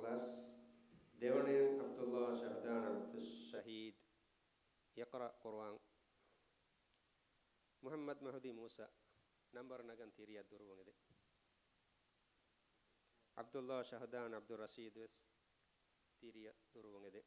kelas Dewan Abdullah Syahdan Abdul Syahid Yaqra Quran Muhammad Mahdi Musa number nagan tiriya durwangede Abdullah Syahdan Abdul Rashid wes tiriya durwangede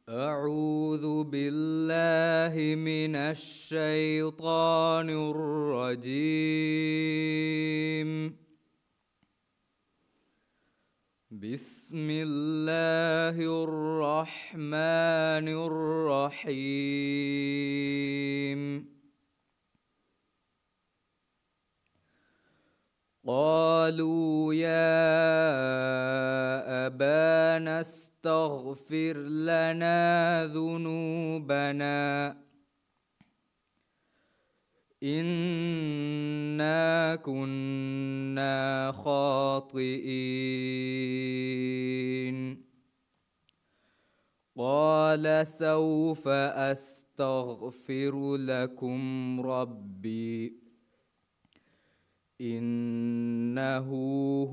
أعوذ بالله من الشيطان الرجيم بسم الله الرحمن الرحيم قالوا يا أبانا استغفر لنا ذنوبنا إنا كنا خاطئين قال سوف أستغفر لكم ربي إنه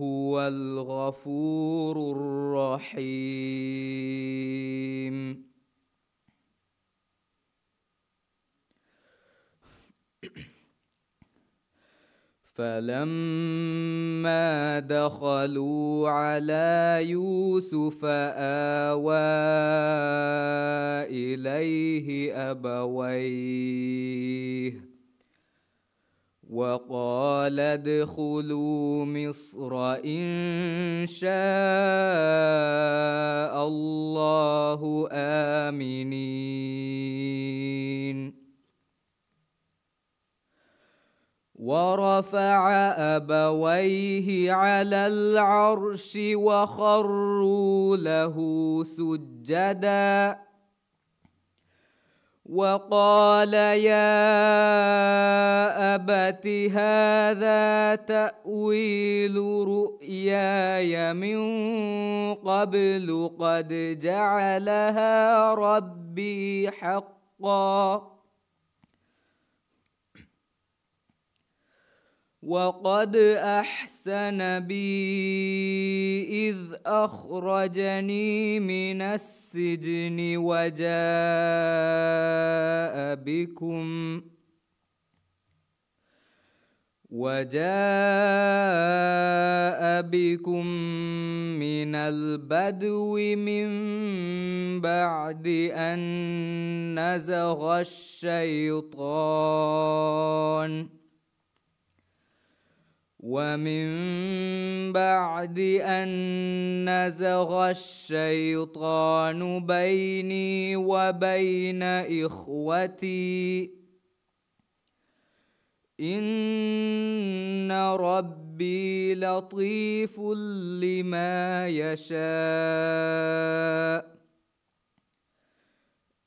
هو الغفور الرحيم فلما دخلوا على يوسف آوى إليه أبويه وقال ادخلوا مصر إن شاء الله آمنين ورفع أبويه على العرش وخروا له سجداً وقال يا أبت هذا تأويل رؤياي من قبل قد جعلها ربي حقا وقد أحسن بي إذ أخرجني من السجن وجاء بكم من البدو من بعد أن نزغ الشيطان ومن بعد أن نزغ الشيطان بيني وبين إخوتي إن ربي لطيف لما يشاء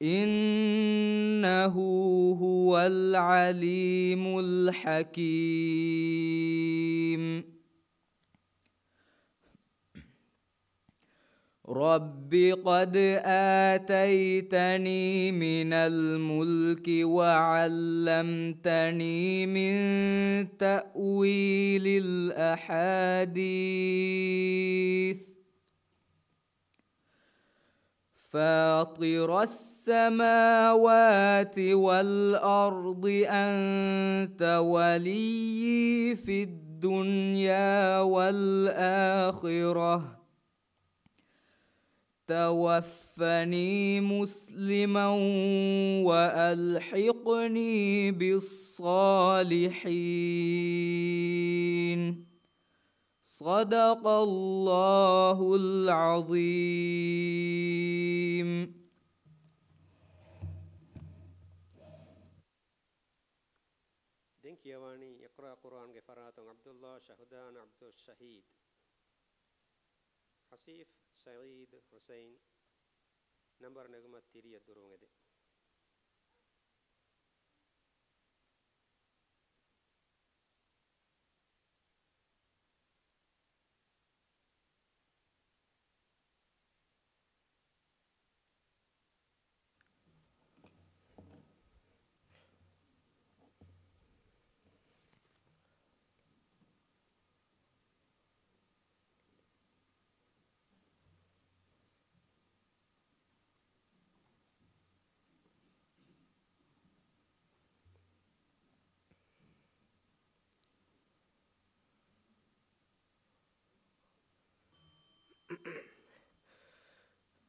إنه هو العليم الحكيم رب قد آتيتني من الملك وعلمتني من تأويل الأحاديث فاطر السماوات والأرض أنت ولي في الدنيا والآخرة توفني مسلما وألحقني بالصالحين صدق الله العظيم. دينك يواني يقرأ قرآن غفرات عبد الله شهدان عبد الشهيد حسيف سعيد حسين نمبر نغمة تيري الدرون دي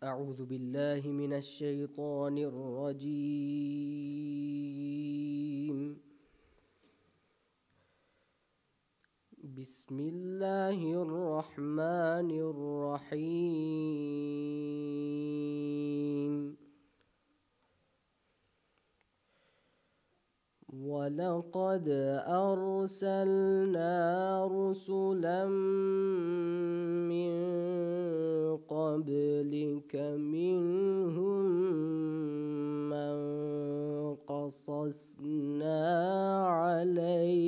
أعوذ بالله من الشيطان الرجيم. بسم الله الرحمن الرحيم. ولقد أرسلنا رسلا من قبلك منهم من قصصنا عليك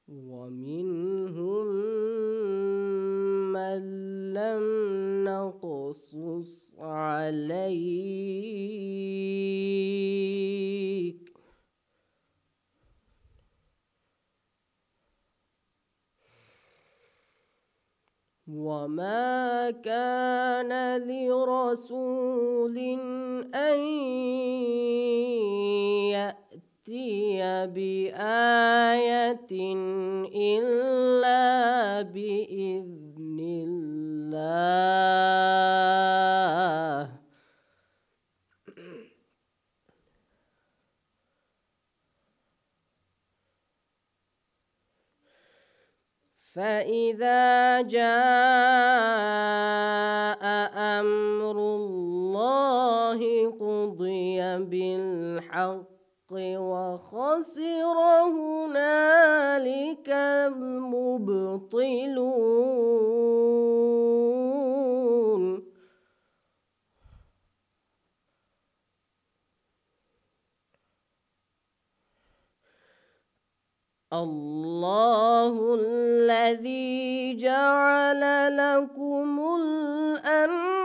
ومنهم من لم نقصص عليك وما كان لرسول أن يأتي بآية إلا بإذن الله فإذا جاء أمر الله قضي بالحق وخسر هنالك المبطلون الله الذي جعل لكم الأنعام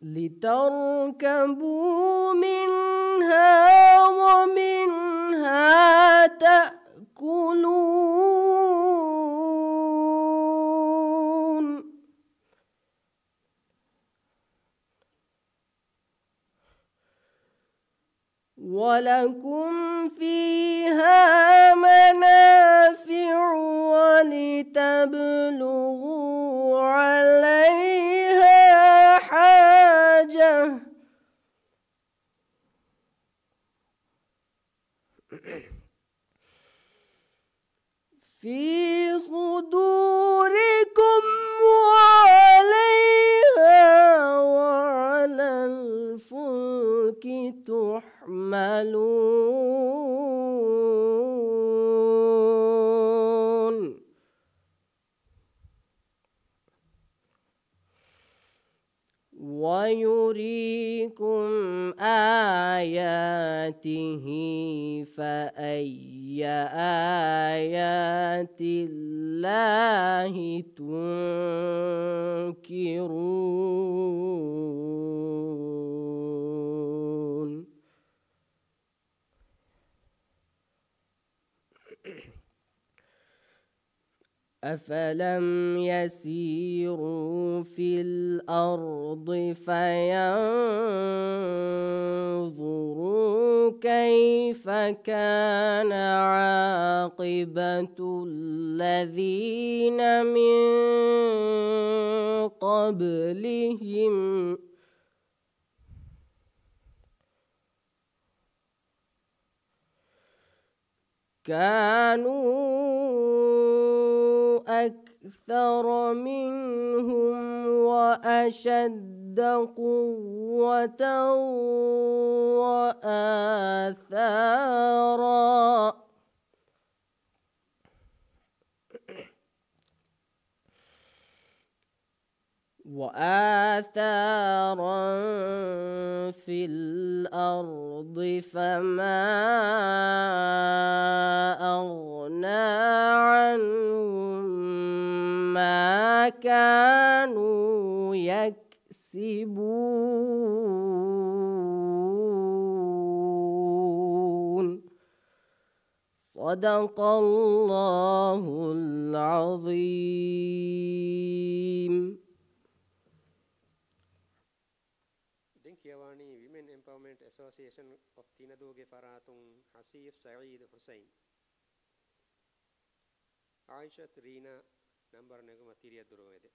لتركبوا منها ومنها تأكلون ولكم فيها منافع ولتبلغوا عليها حاجة في صدوركم وعليها وعلى الفلك تحملون ويريكم آياته فأي آيات الله تنكرون أفلم يسيروا في الأرض فينظروا كيف كان عاقبة الذين من قبلهم كانوا أكثر منهم وأشد قوة وآثارا في الأرض فما أغنى عنهم ما كانوا يكسبون صدق الله العظيم. Dinkyawani Women Empowerment Association of Tinadoge Faratung Hasif Saeed Hussein Aisha Rina number Negumatiria Durvede.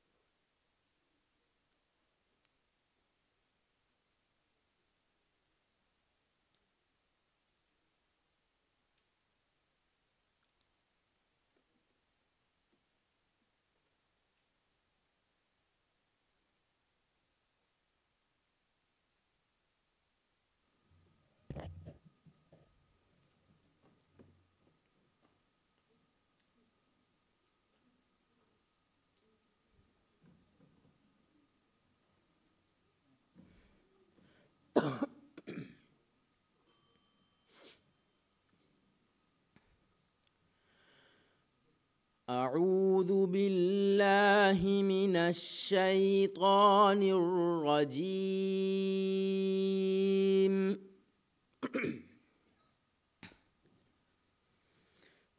أعوذ بالله من الشيطان الرجيم.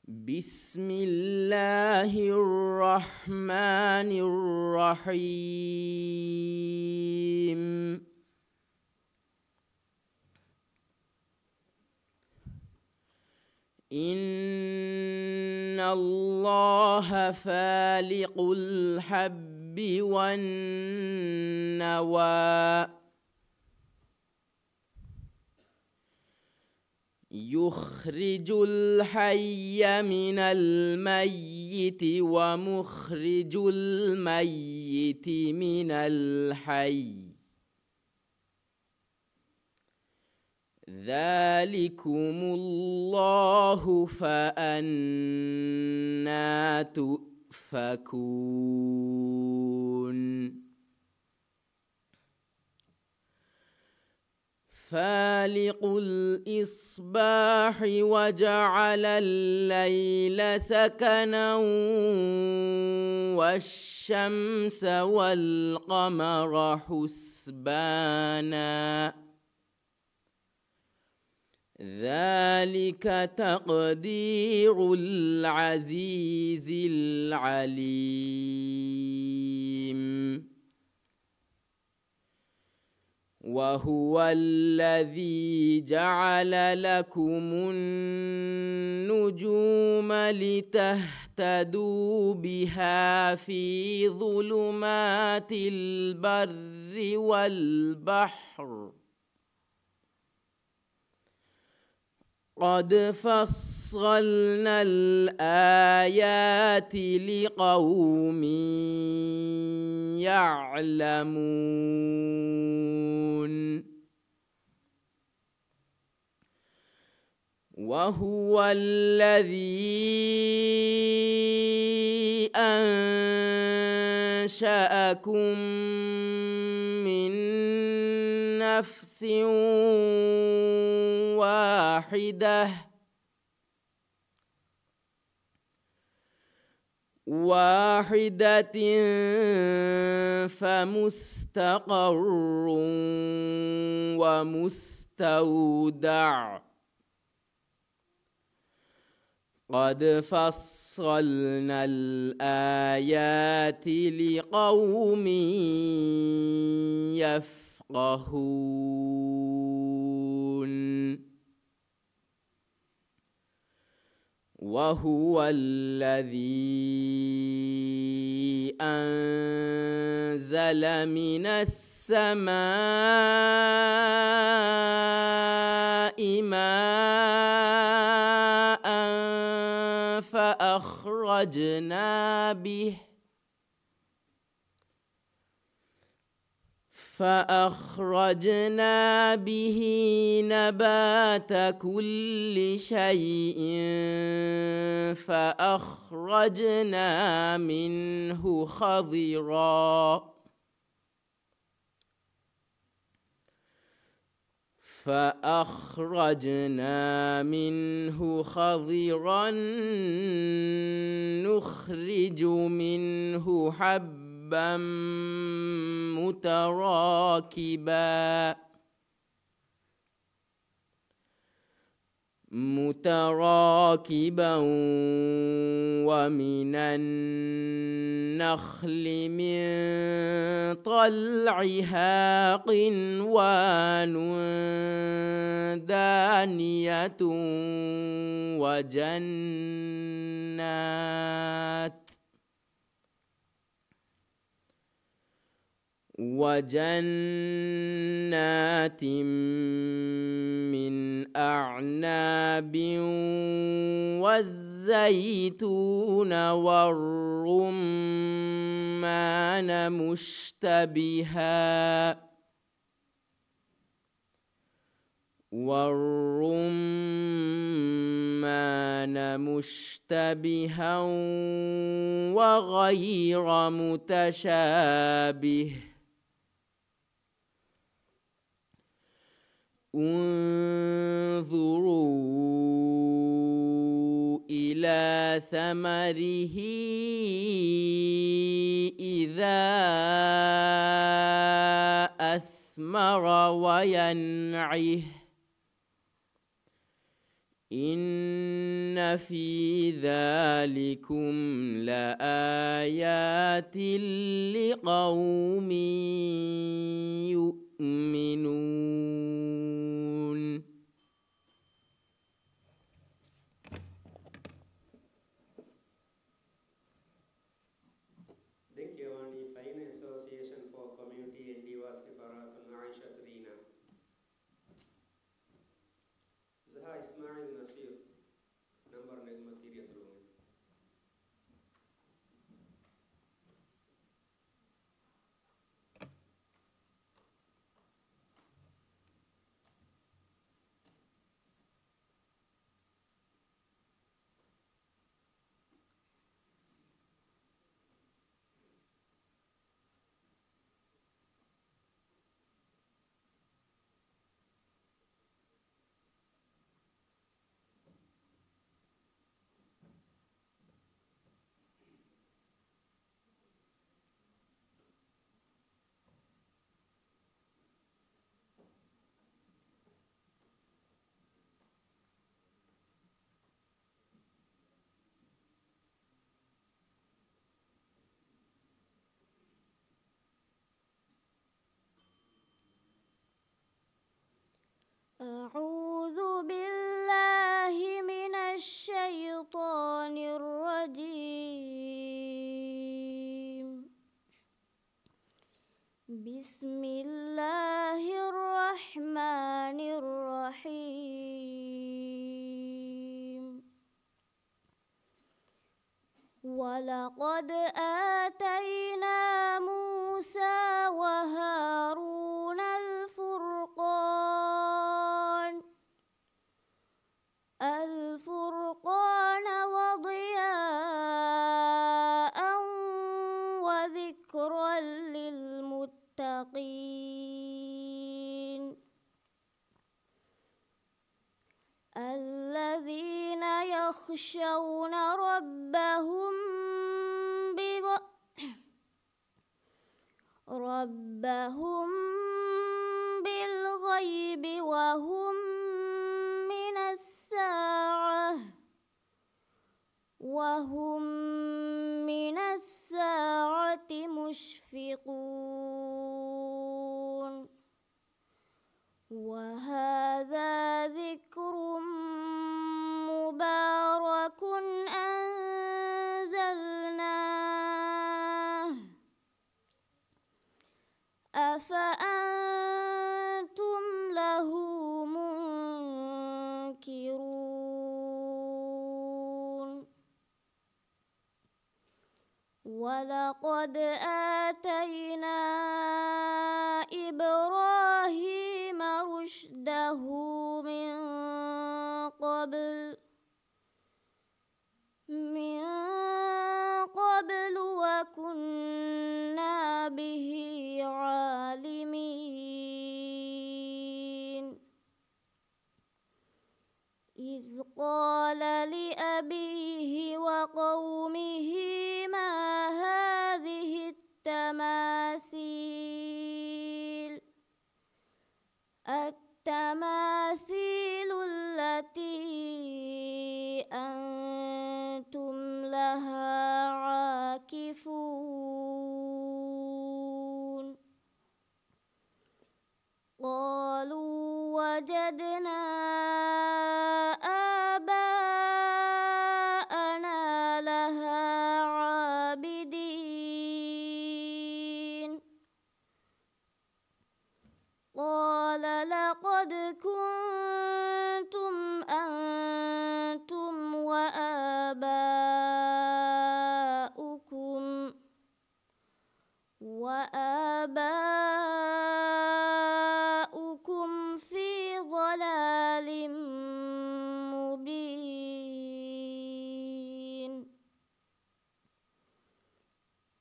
بسم الله الرحمن الرحيم. إن الله فالق الحب والنوى يخرج الحي من الميت ومخرج الميت من الحي ذلكم الله فأنى تؤفكون. فالق الإصباح وجعل الليل سكنا والشمس والقمر حسبانا ذلك تقدير العزيز العليم. وهو الذي جعل لكم النجوم لتهتدوا بها في ظلمات البر والبحر قد فصلنا الآيات لقوم يعلمون. وهو الذي أنشأكم من نفس واحدة فمستقر ومستودع قد فصلنا الآيات لقوم يفقهون وهو الذي أنزل من السماء ماء فأخرجنا به نبات كل شيء فأخرجنا منه خضرا نخرج منه حبا متراكبا ومن النخل من طلعها قنوان دانية وجنات من أعناب والزيتون والرمان مشتبها وغير متشابه انظروا إلى ثمره إذا أثمر وينعه إن في ذلكم لآيات لقوم يؤمنون. Dinkyawani Fine Association for Community Endeavors Kifaratun Aisha Trina Zaha Ismail Nasir number Negmatiri Atrumi أعوذ بالله من الشيطان الرجيم. بسم الله الرحمن الرحيم. ولقد آتينا موسى وهارون الفرقان وضياء وذكرا للمتقين. الذين يخشون ربهم بالغيب وهم من الساعة مشفقون وهذا ذكر مبارك أنزلناه أفأنتم له منكرون ولقد آتينا إبراهيم رشده من قبل وكنا به عالمين إذ قال لأبيه وقومه ما هذه التماثيل التي أنتم لها عاكفون قالوا وجدنا آباءنا لها عابدين قال لقد كنتم أنتم وآباؤكم في ضلال مبين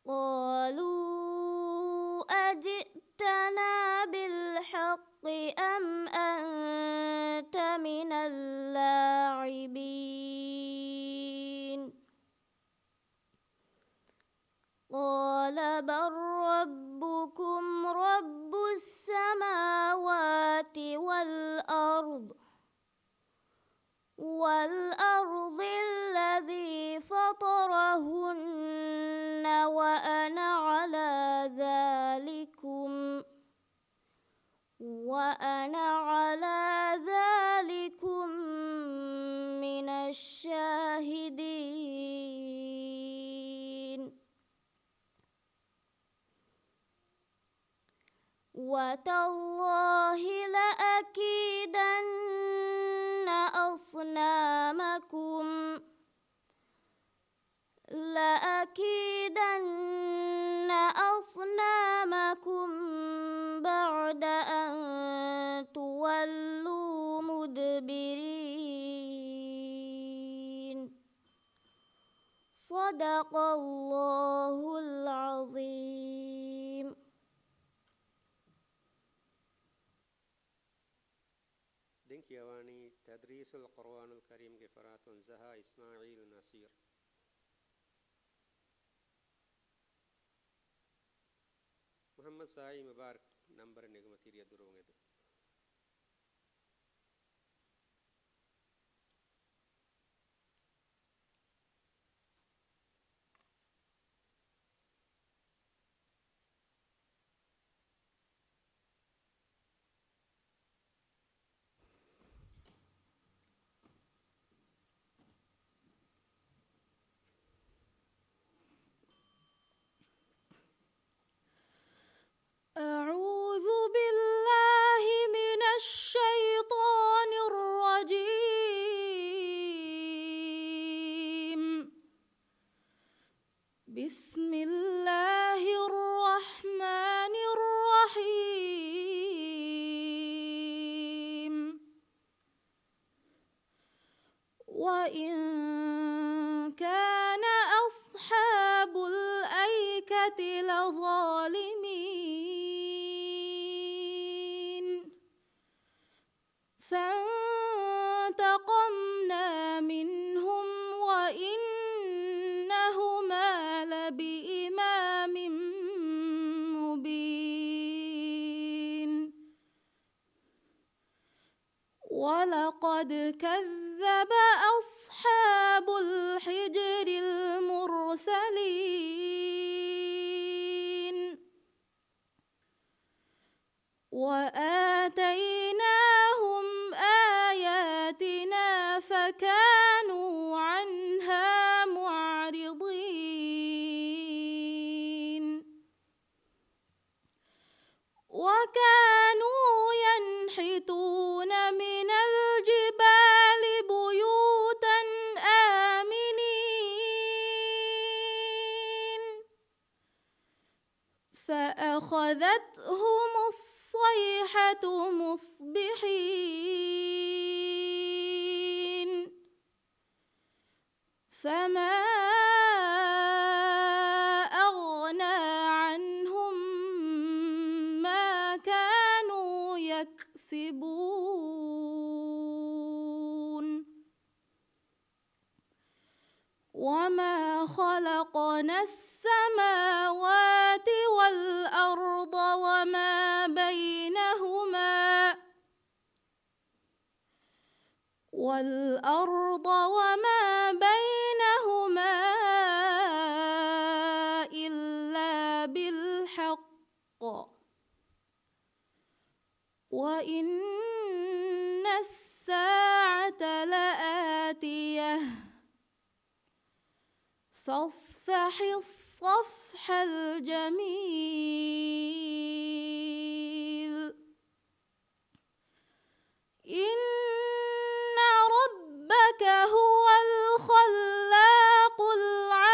قالوا أجئتنا بالحق أم أنت من اللاعبين قال بل ربكم رب السماوات والأرض الذي فطرهن وأنا على ذلكم من الشاهدين وتالله لأكيدن أصنامكم بعد أن تولوا مدبرين صدق الله العظيم. دنكيواني تدريس القرآن الكريم جفرات زها إسماعيل نصير. محمد ساي مبارك نمبر نجمتيريا دروغد. أعوذ بالله من الشيطان الرجيم. بسم الله الرحمن الرحيم. وإن كان أصحاب الأيكة لظالمين فانتقمنا ولقد كذب أصحاب الحجر المرسلين وآتيناهم آياتنا فكانوا عنها معرضين وكانوا ينحتون من الجبال بيوتا آمنين فأخذتهم الصيحة مصبحين فما أغنى عنهم ما كانوا يكسبون وما خلقنا السماوات والأرض وما بينهما إلا بالحق وإن الساعة لآتية فاصفح الصفح الجميل إن ربك هو الخلاق العليم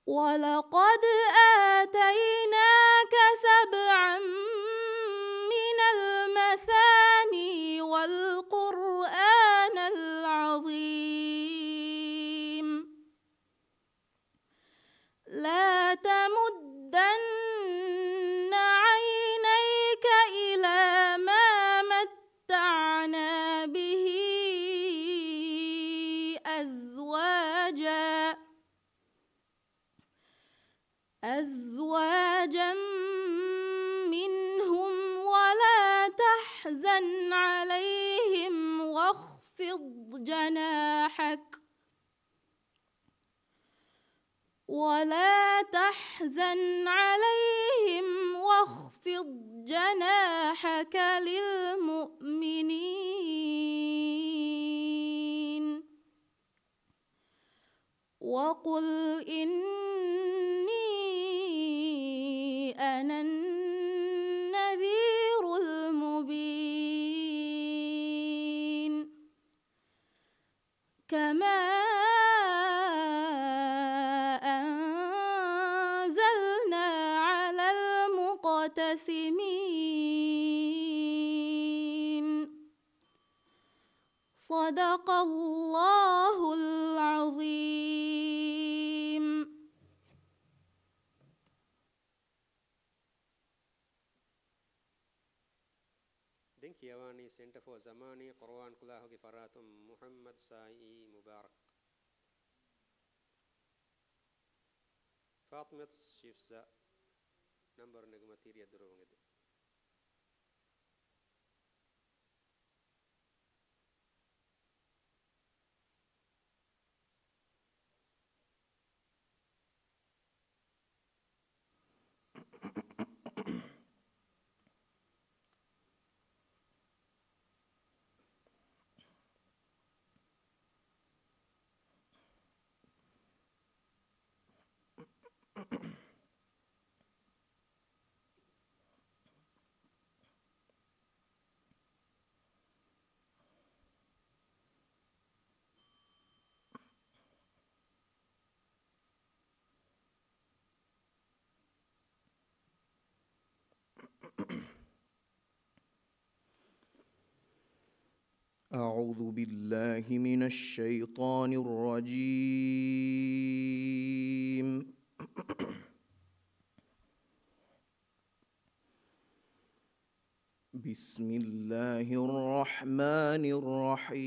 ولقد آتيناك 7 من المثاني والقرآن العظيم لا تمدن عينيك إلى ما متعنا به أزواجا منهم ولا تحزن عليهم واخفض جناحك للمؤمنين وقل إني أنا النذير المبين كما أنزلنا على المقتسمين صدق الله العظيم. دنكيواني سنتر فور زماني قرآن كلاه كفارات محمد ساي مبارك فاطمة شيفزا نمبر نجمتير يدرون أعوذ بالله من الشيطان الرجيم. بسم الله الرحمن الرحيم.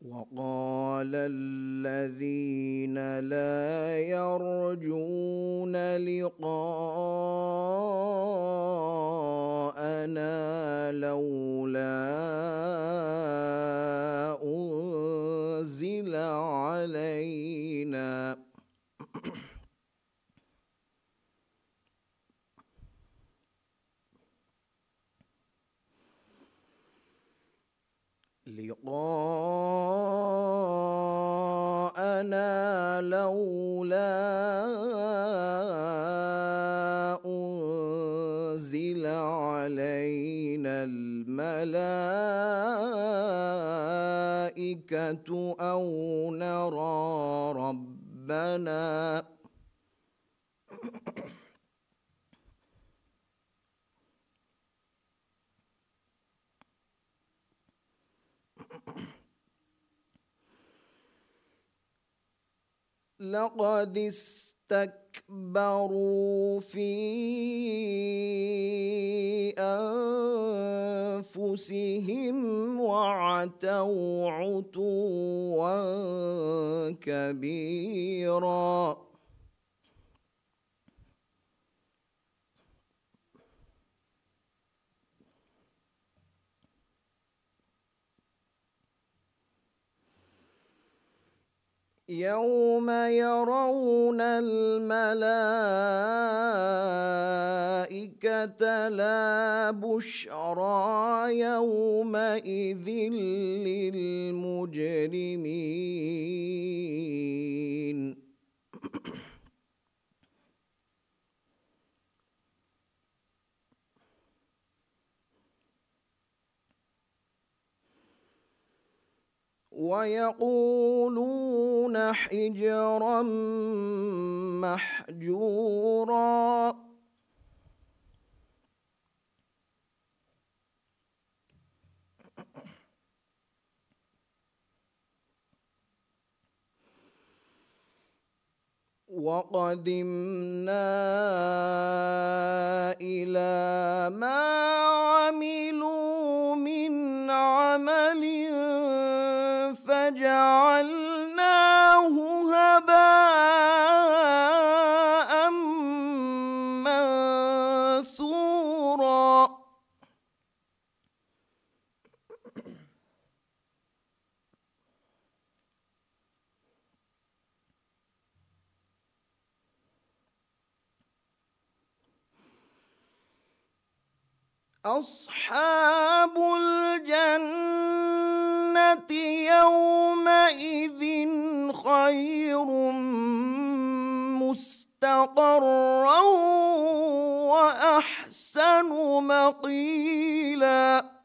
وقال الذين لا يرجون لقاءنا لولا أنزل علينا الملائكة أو نرى ربنا لقد استكبروا في أنفسهم وعتوا عتوا كبيرا يوم يرون الملائكة لا بشرى يومئذ للمجرمين ويقولون حجرا محجورا وقدمنا إلى ما عملوا من عمل فجعلناه هباء منثورا أصحاب الجنة يومئذ خير مستقرا وأحسن مقيلا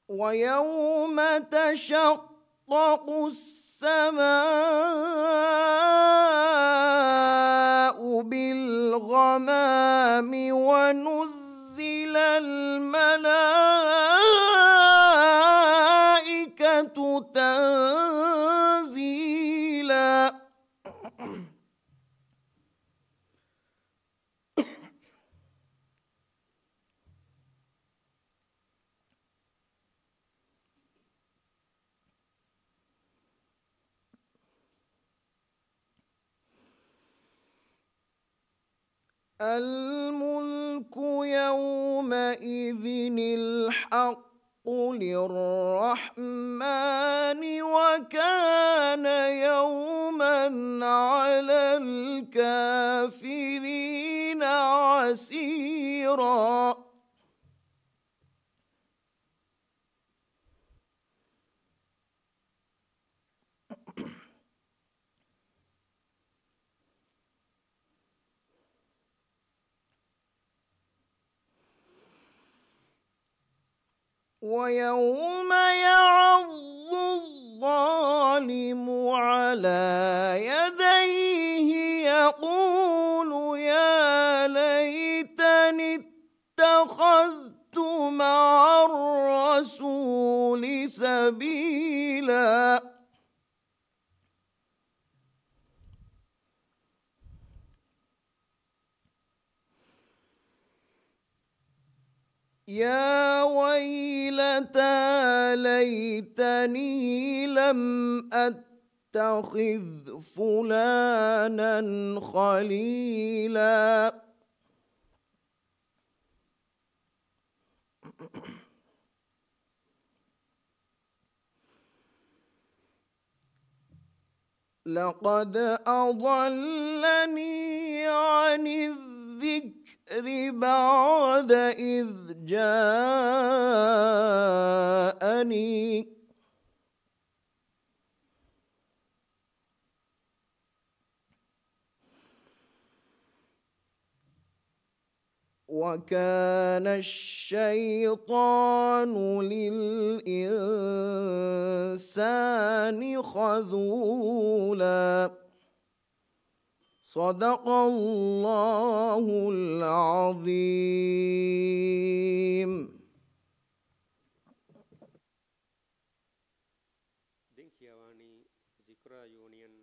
ويوم تشقق السماء بالغمام ونزل الملائكة تنزيلا الملك يومئذ الحق للرحمن وكان يوما على الكافرين عسيرا ويوم يعض الظالم على يديه يقول يا ليتني اتخذت مع الرسول سبيلا قليلا يا ويلتى ليتني لم أتخذ فلانا خليلا لقد أضلني عن الذكر بعد إذ جاءني وكان الشيطان للإنسان خذولا صدق الله العظيم. Dinkiawani Zikra Union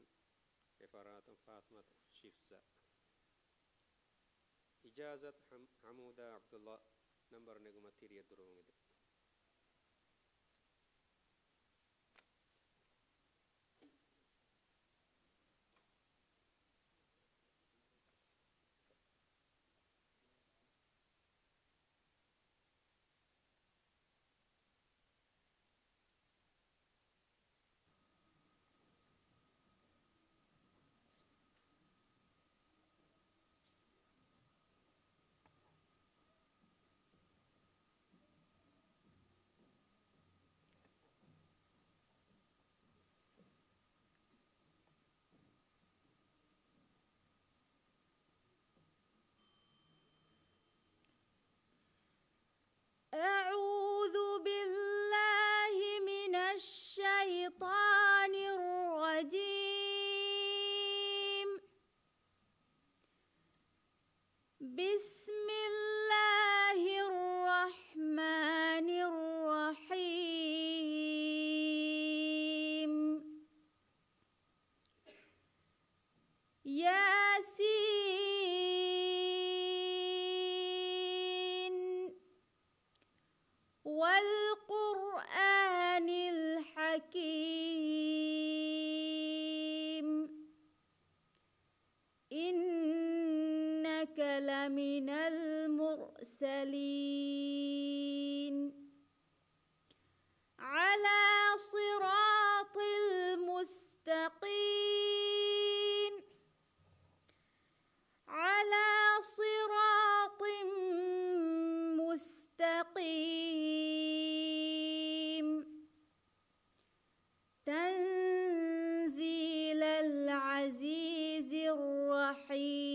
Kefarat Fatmat Shifza Ijazat Hamuda Abdullah Number Negumatiri Durumide أعوذ بالله من الشيطان الرجيم. بسم الله الرحمن الرحيم. ياسين والقرآن الحكيم إنك لمن المرسلين على صراط المستقيم على صراط مستقيم تنزيل العزيز الرحيم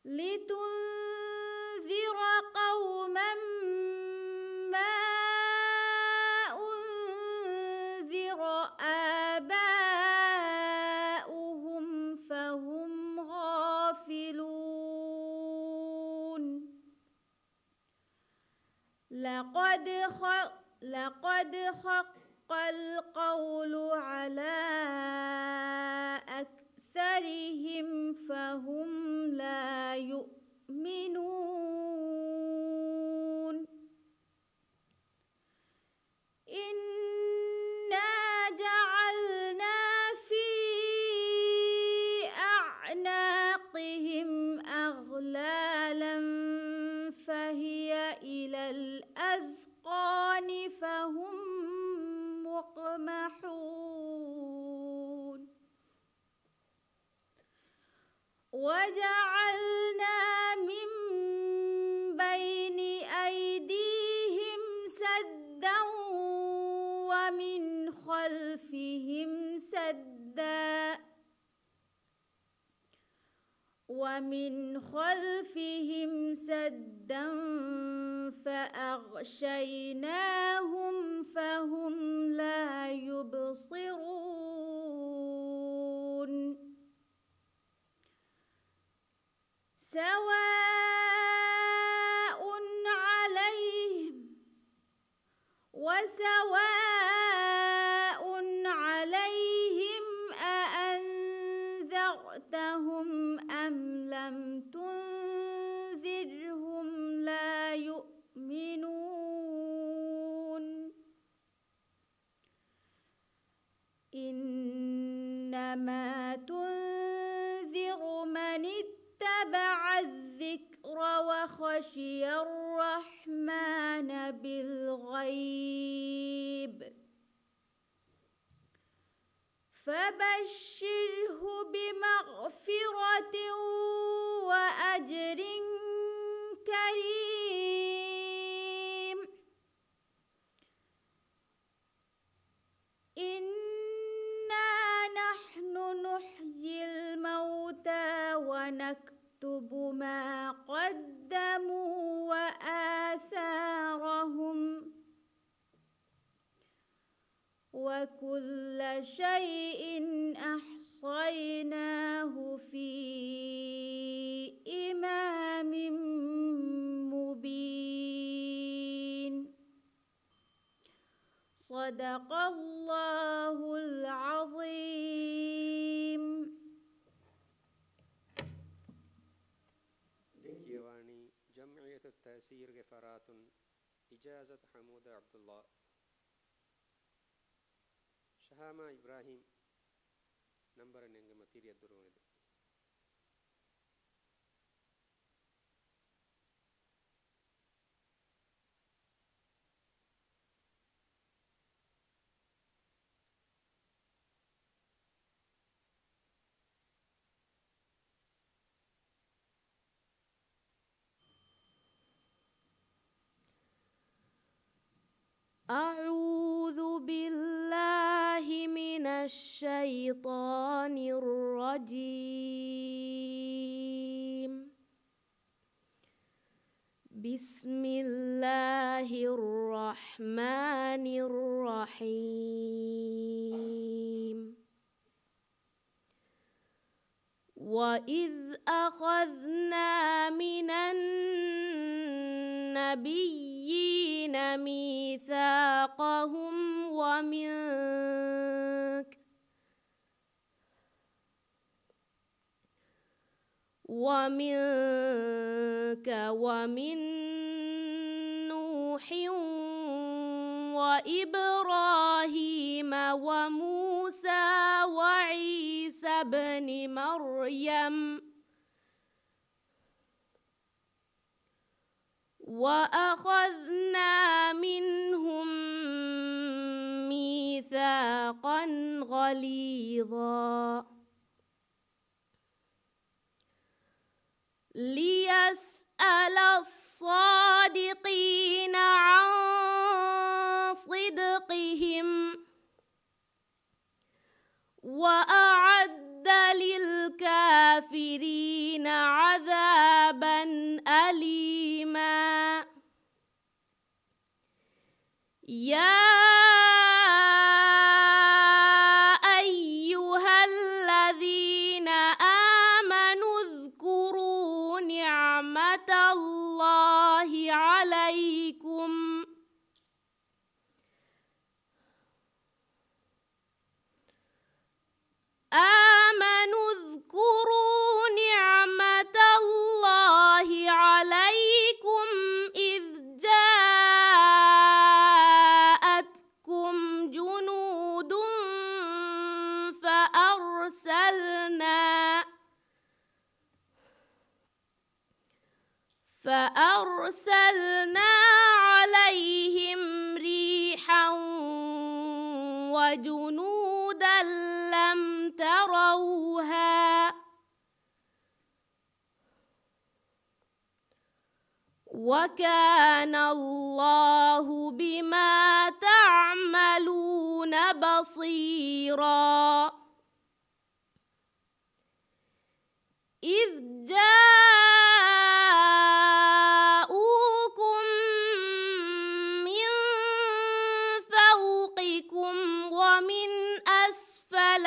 لتنذر قوما ما أنذر آباؤهم فهم غافلون لقد حق القول على أكثرهم فهم لا يؤمنون إنا جعلنا في أعناقهم أغلالا فهي إلى الأذقان فهم مقمحون وجعلنا من بين أيديهم سدا ومن خلفهم سدا فأغشيناهم فهم لا يبصرون سواء عليهم وسواء عليهم أأنذرتهم أم لم تنذرهم لا يؤمنون إنما تنذر من اتبع الذكر وخشي الرحمن بالغيب فبشره بمغفرة وأجر كريم إنا نحن نحيي الموتى ونكتب ما قدموا وآثارهم وكل شيء أحصيناه في إمام مبين صدق الله العظيم. دنكيواني جمعية التأثير غفرات إجازة حمود عبد الله شهامة إبراهيم نمبر نينغ ماتيريا دروني أعوذ بالله من الشيطان الرجيم. بسم الله الرحمن الرحيم. وإذ أخذنا من النبيين ميثاقهم ومنك ومن نوح وإبراهيم وموسى وعيسى بن مريم وأخذنا منهم ميثاقا غليظا ليسأل الصادقين عن صدقهم وأعد للكافرين عذابا أليما. يا أيها الذين آمنوا اذكروا نعمة الله عليكم إذ جاءتكم جنود فأرسلنا عليهم ريحا وجنودا لم تروها وكان الله بما تعملون بصيرا. إذ جاءوكم من فوقكم ومن أسفل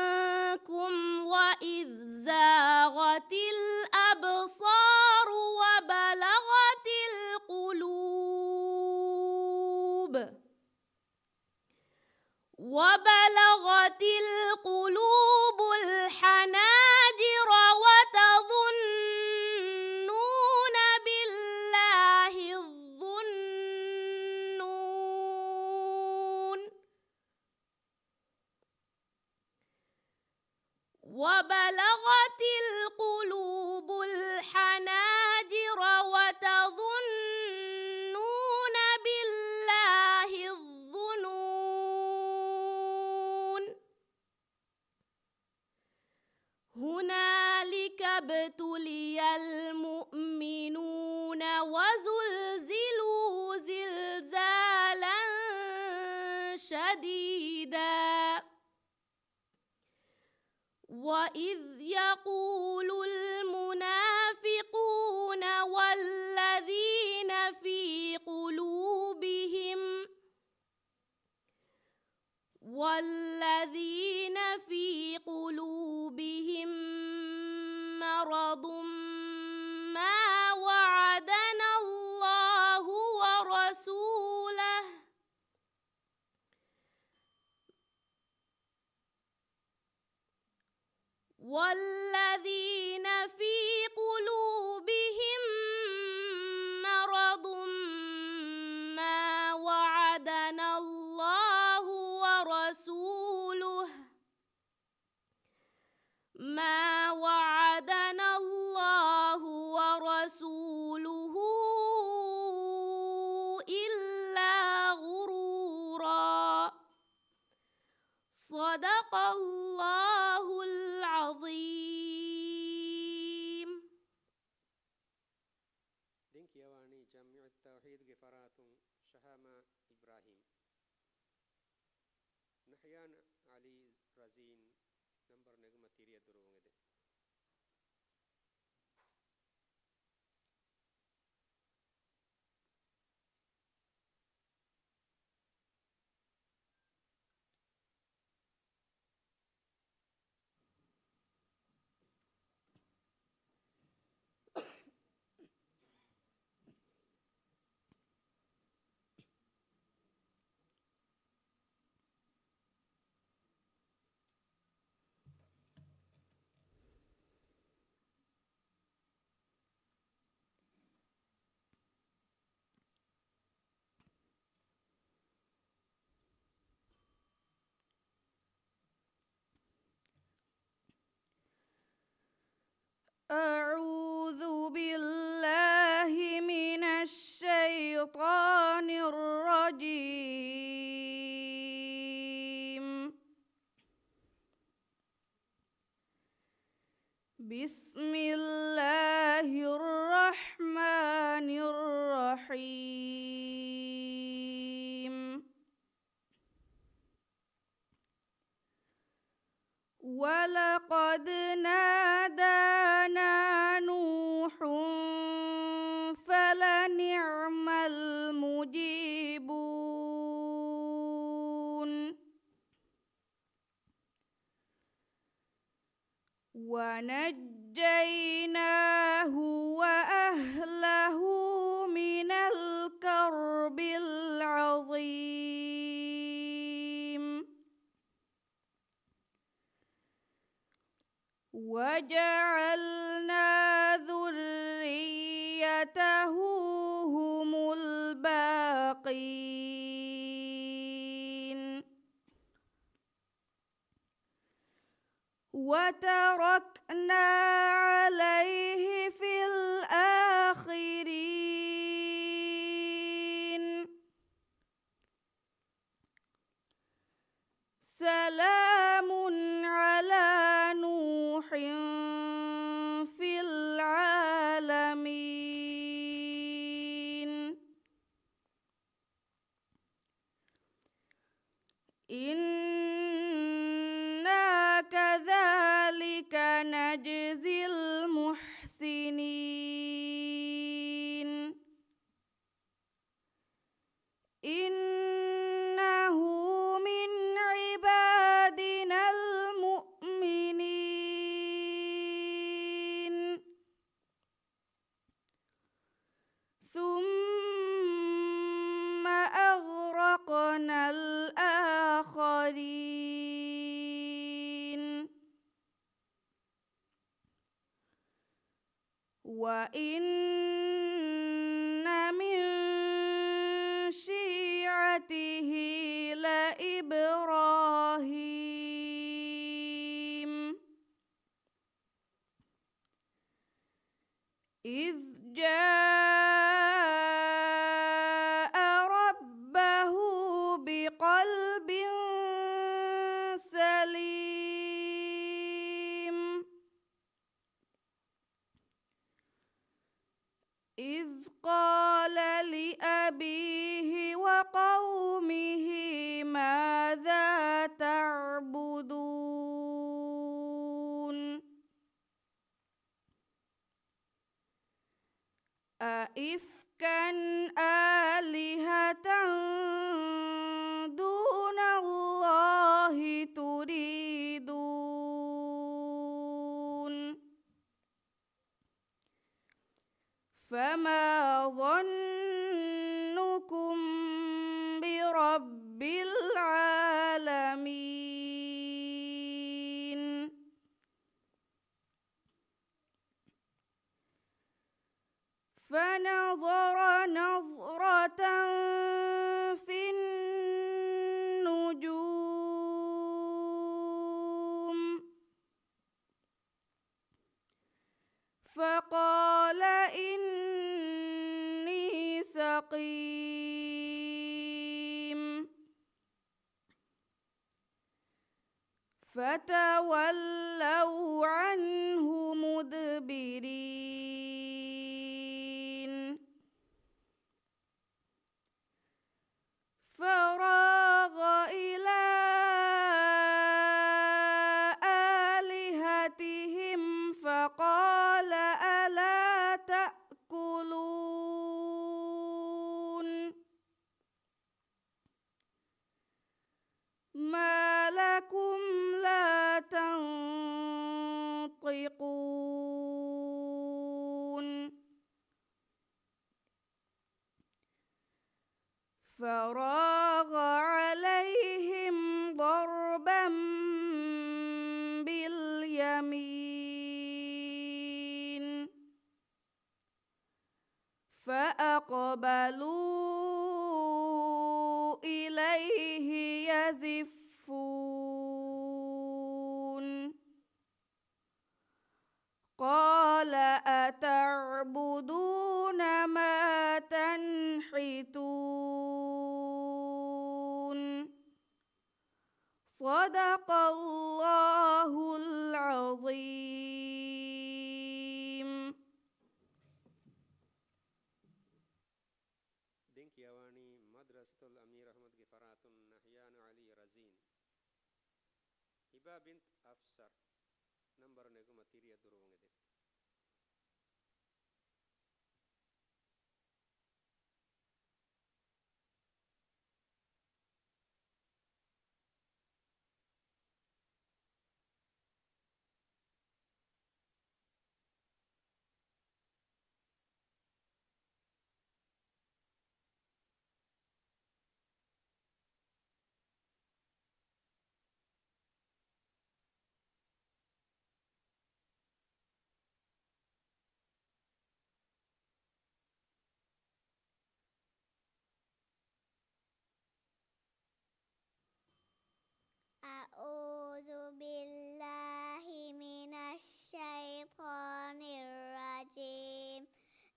منكم وإذ زاغت القلوب وبلغت القلوب الحناجر وتظنون بالله الظنون وبلغت القلوب الحناجر وتظنون بالله الظنون هنالك ابتلي المؤمنون وزلزلوا زلزالا شديدا وإذ يقول المنافقون والذين في قلوبهم مرض ما وعدنا الله ورسوله والذين في قلوبهم مرض ما وعدنا الله ورسوله إلا غرورا صدق الله العظيم. دينك يواني جامع التوحيد غفرات شهامة إبراهيم نحيان علي رزين نمبر نجمة تيريا دروغ دي أعوذ بالله من الشيطان الرجيم. بسم الله الرحمن الرحيم. ولقد نادانا نوح فلنعم المجيبون. ونجيناه وأهله من الكرب العظيم. وجعلنا ذريته هم الباقين. وتركنا عليه في الآخرين. سلام على نوح في العالمين. إنا كذلك نجزي المحسنين. إنه من عبادنا المؤمنين. ثم أغرقنا وإن من شيعته لإبراهيم إذ جاء ربه بقلب سليم إذ قال لأبيه وقومه ماذا تعبدون أئفكا آلهة دون الله تريدون فما ظنكم برب العالمين فنظر نظرة في النجوم فقال إني سقيم فتولوا عنه مدبرين فراغ إلى آلهتهم فقال ألا تأكلون ما لكم لا تنطقون فراغ عليهم ضربا باليمين فأقبلوا إليه يزفون قال أتعبدون ما تنحتون صدق الله العظيم دنكيواني مدرسة الأمير أحمد غفرات نحيان علي رزين هبة بنت أفسر نمبر نجوم تيريا دروغ دي أعوذ بالله من الشيطان الرجيم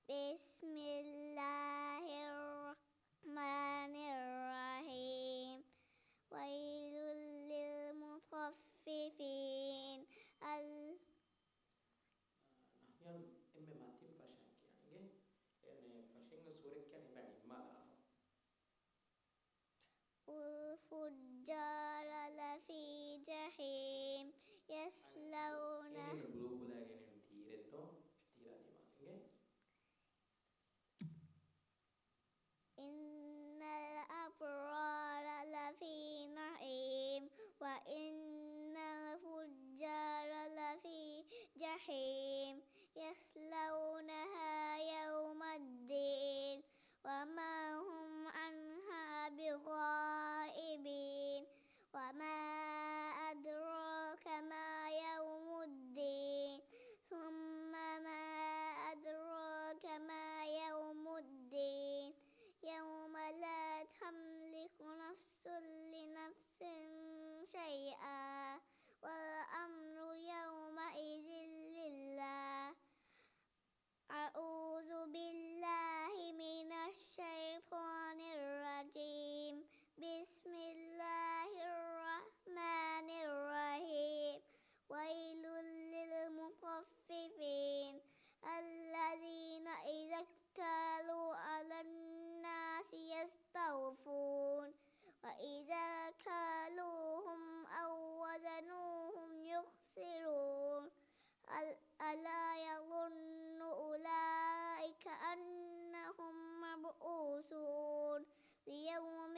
بسم الله الرحمن الرحيم ويل للمطففين نحن إما ماتين فشان يعني يعني فشين سورة كان بعد ما لافظ والفجار لفي جحيم يصلونها إن الأبرار لفي نعيم وإن الفجار لفي جحيم يصلونها يوم الدين وما هم عنها بغائبين شيئا والأمر يومئذ لله. أعوذ بالله من الشيطان الرجيم. بسم الله الرحمن الرحيم. ويل للمطففين الذين إذا اكتالوا على الناس يستوفون وإذا كالوهم أو وزنوهم يخسرون. ألا يظن أولئك أنهم مبعوثون ليوم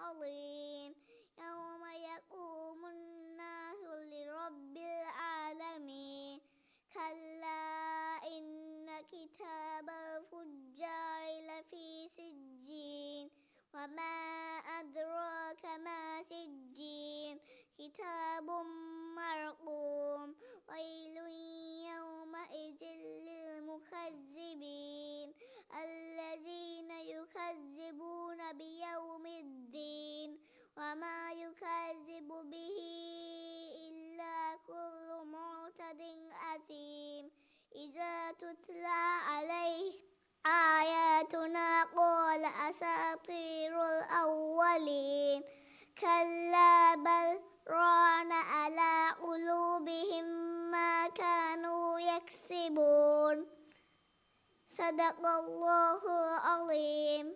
عظيم يوم يقوم الناس لرب العالمين. كلا إن كتاب الفجار لفي سجين وما أدراك ما سجين كتاب مرقوم. ويل يومئذ للمكذبين الذين يكذبون بيوم الدين وما يكذب به إلا كل معتد أثيم. إذا تتلى عليه آياتنا قال أساطير الأولين. كلا بل ران على قلوبهم ما كانوا يكسبون. صدق الله العظيم.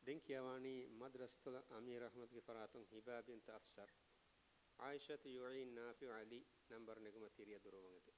دنكيواني مدرسة الأمير أحمد غفراتون هبة بنت أفسر عائشة يعين نافع علي نمبر نجمة تيريا دروبانغتي.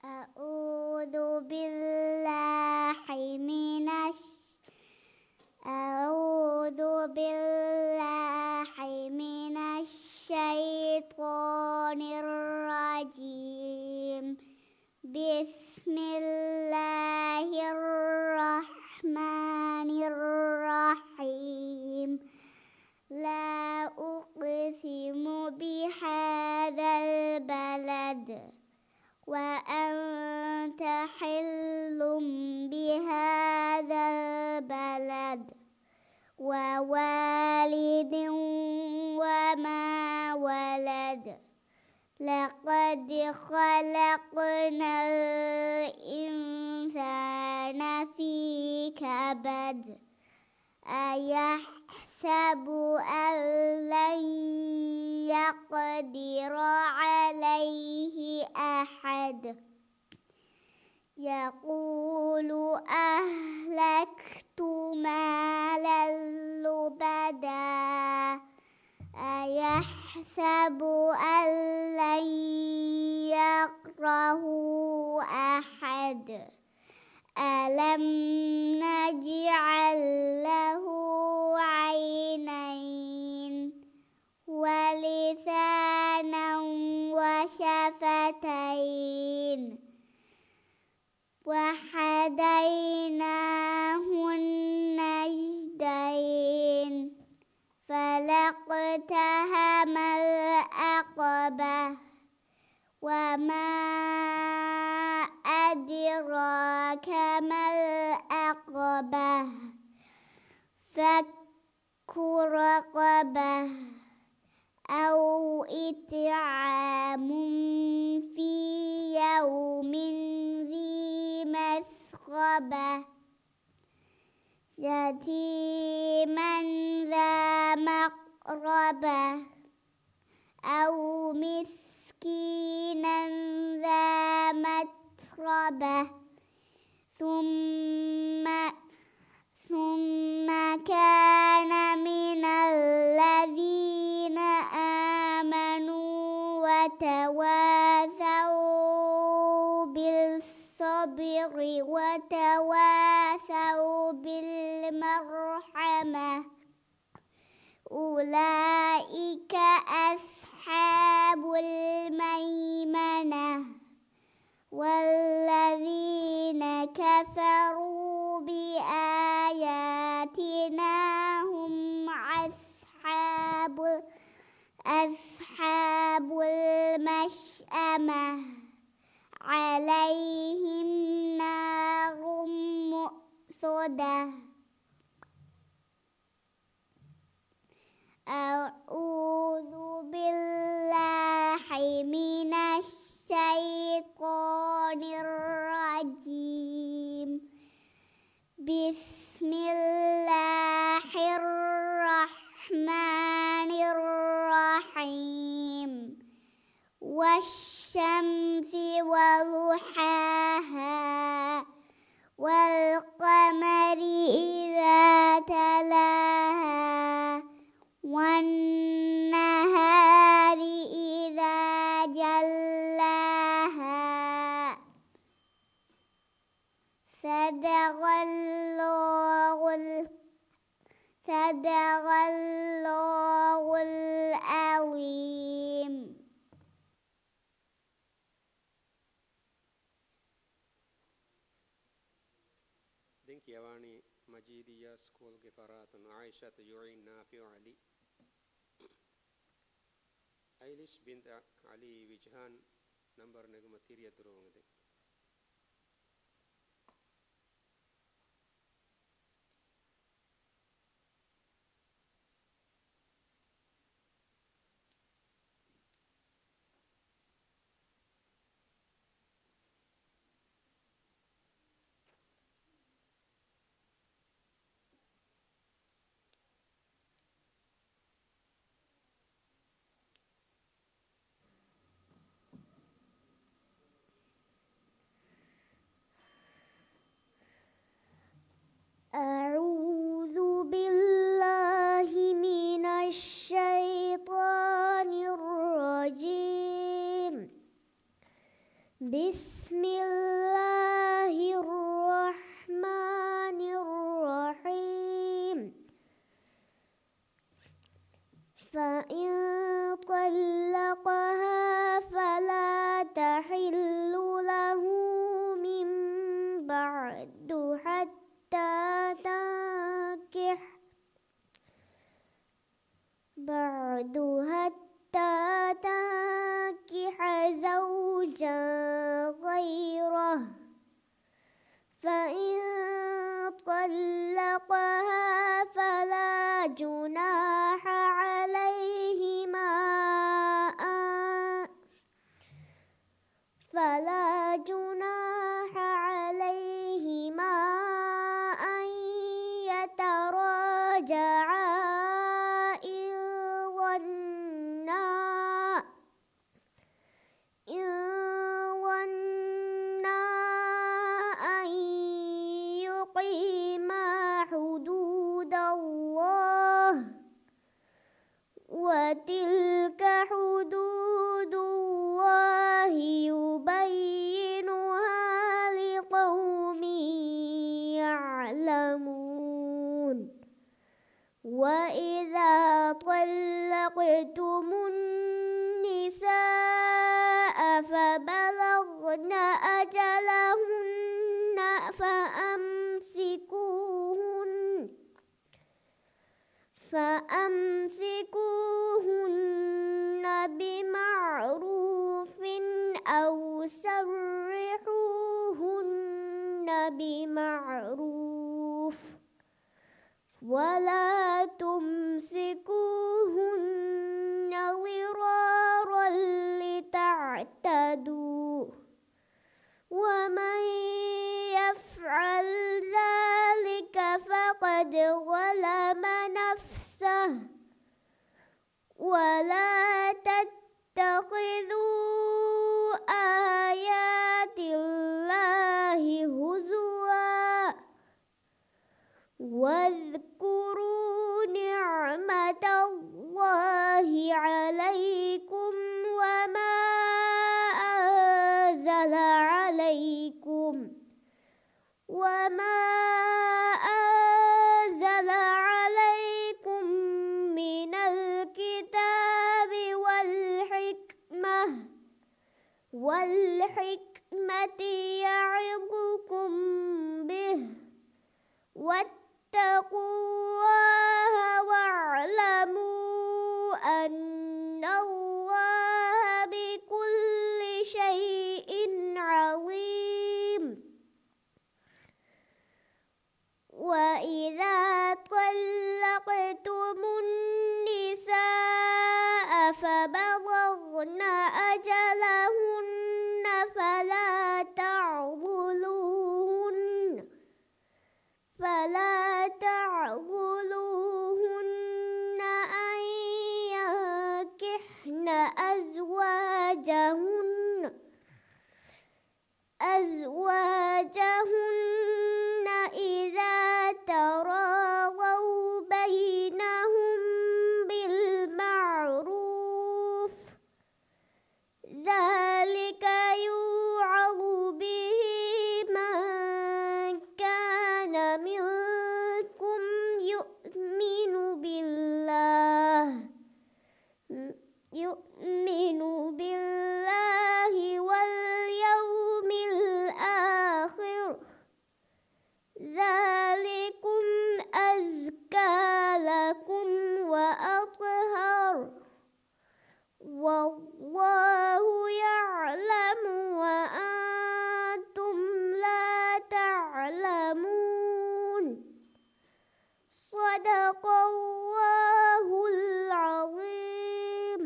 أعوذ بالله من الشيطان الرجيم. بسم الله الرحمن الرحيم. لا أقسم بهذا البلد وأنت حل بهذا البلد ووالد وما ولد. لقد خلقنا الإنسان في كبد. أيحسب أن لن يقدر عليه أحد. يقول أهلكت مالا لبدا. أيحسب أن لن يقرأه أحد. ألم نجعل له عينين ولسانا وشفتين وهديناه النجدين. فلاقتحم العقبة وما أدراك ما العقبة. فك رقبة أو إطعام في يوم ذي مسغبة. يتيما ذا مقربة أو مسكينا ذا متربة. ثم كان من الذين آمنوا وتواصوا بالصبر وتواصوا بالمرحمة أولئك أصحاب الميمنة والذين كفروا بآياتنا هم أصحاب المشأمة عليهم نار مؤصدة أعوذ بالله من الشيطان الرجيم بسم الله الرحمن الرحيم والشمس وضحاها والقمر إذا تلاها والنهار إذا جلاها صدق الله العظيم. دنكيواني مجيدية سكول قفرات عائشة يعين نافع علي أيليش بنت علي وجهان نمبر نجمة تيريا درون دي أعوذ بالله من الشيطان الرجيم بسم الله الرحمن الرحيم فإن طلقها فلا تحل له من بعد حتى تنكح زوجا غيره فإن طلقها فلا جناح عليهما أن يتراجعا إن ظنا أن يقيما حدود الله وتلك حدود الله يبينها لقوم يعلمون وإذا طلقتم النساء فبلغن أجلهن فأمسكوهن بمعروف أو سرحوهن بمعروف ولا تمسكوهن ضرارا لتعتدوا ومن يفعل ذلك فقد ظلم نفسه ولا تتخذوا آيات الله هزوا والحكمة يعظكم به واتقوا الله واعلموا أن الله بكل شيء عليم. وإذا طلقتم النساء فبلغن أجلهن فلا تعضلوهن أن ينكحن أزواجهن إذا تراضوا بينهم بالمعروف، ذلك يوعظ به من كان منكم يؤمن بالله واليوم الآخر، ذلكم أزكى لكم وأطهر، والله يعلم وأنتم لا تعلمون. صدق الله العظيم.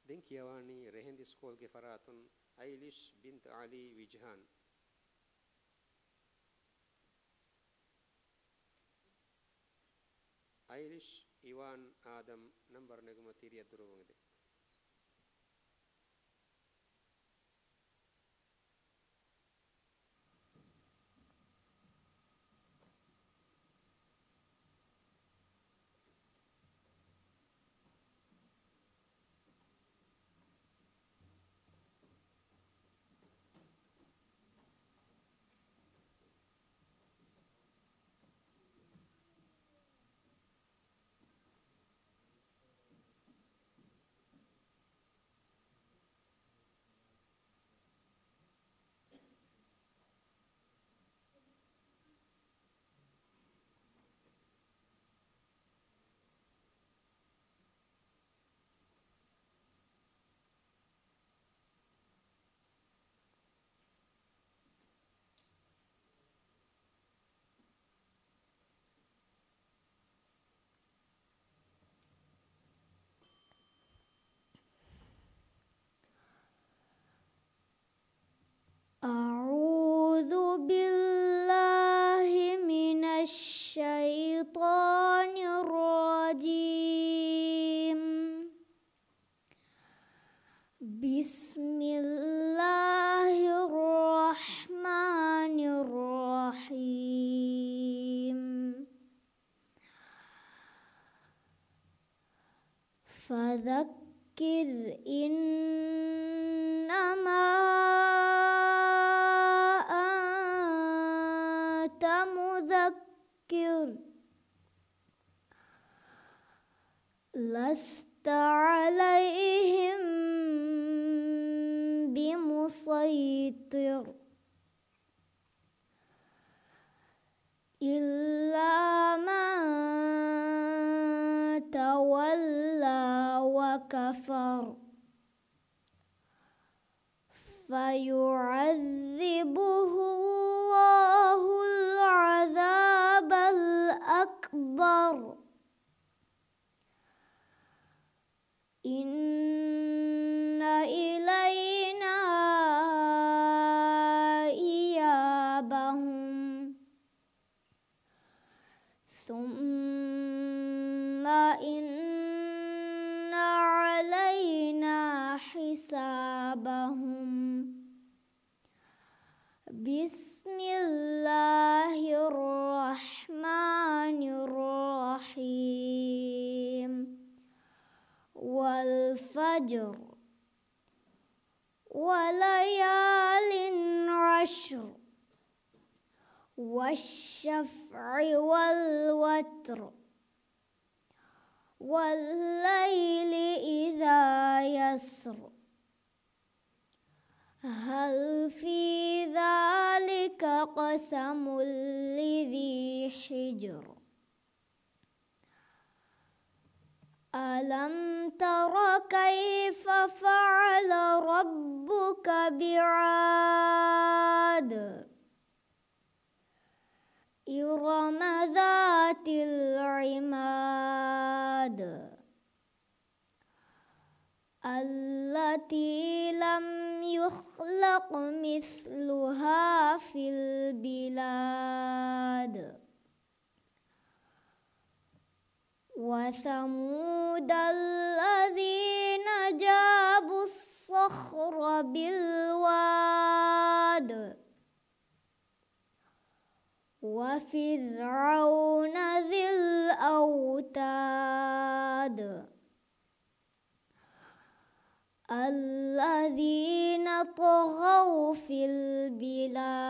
دنكيواني رهند سكول كفرات أيليش بنت علي وجهان. أيليش إيوان آدم نمبر نجمة تيريا دروغندي. أعوذ بالله من الشيطان الرجيم. بسم الله الرحمن الرحيم. فذكر إنما أنت مذكر، لست عليهم بمسيطر إلا من تولى وكفر، فيعذبه الله العذاب الأكبر. إن إلينا إيابهم ثم إن علينا حسابهم. بسم الله الرحمن الرحيم. والفجر وليال عشر والشفع والوتر والليل إذا والعصر هل في ذلك قسم لذي حجر ألم تر كيف فعل ربك بعاد إرم ذات العماد التي لم يخلق مثلها في البلاد وثمود الذين جابوا الصخر بالواد وفرعون ذي الأوتاد الذين طغوا في البلاد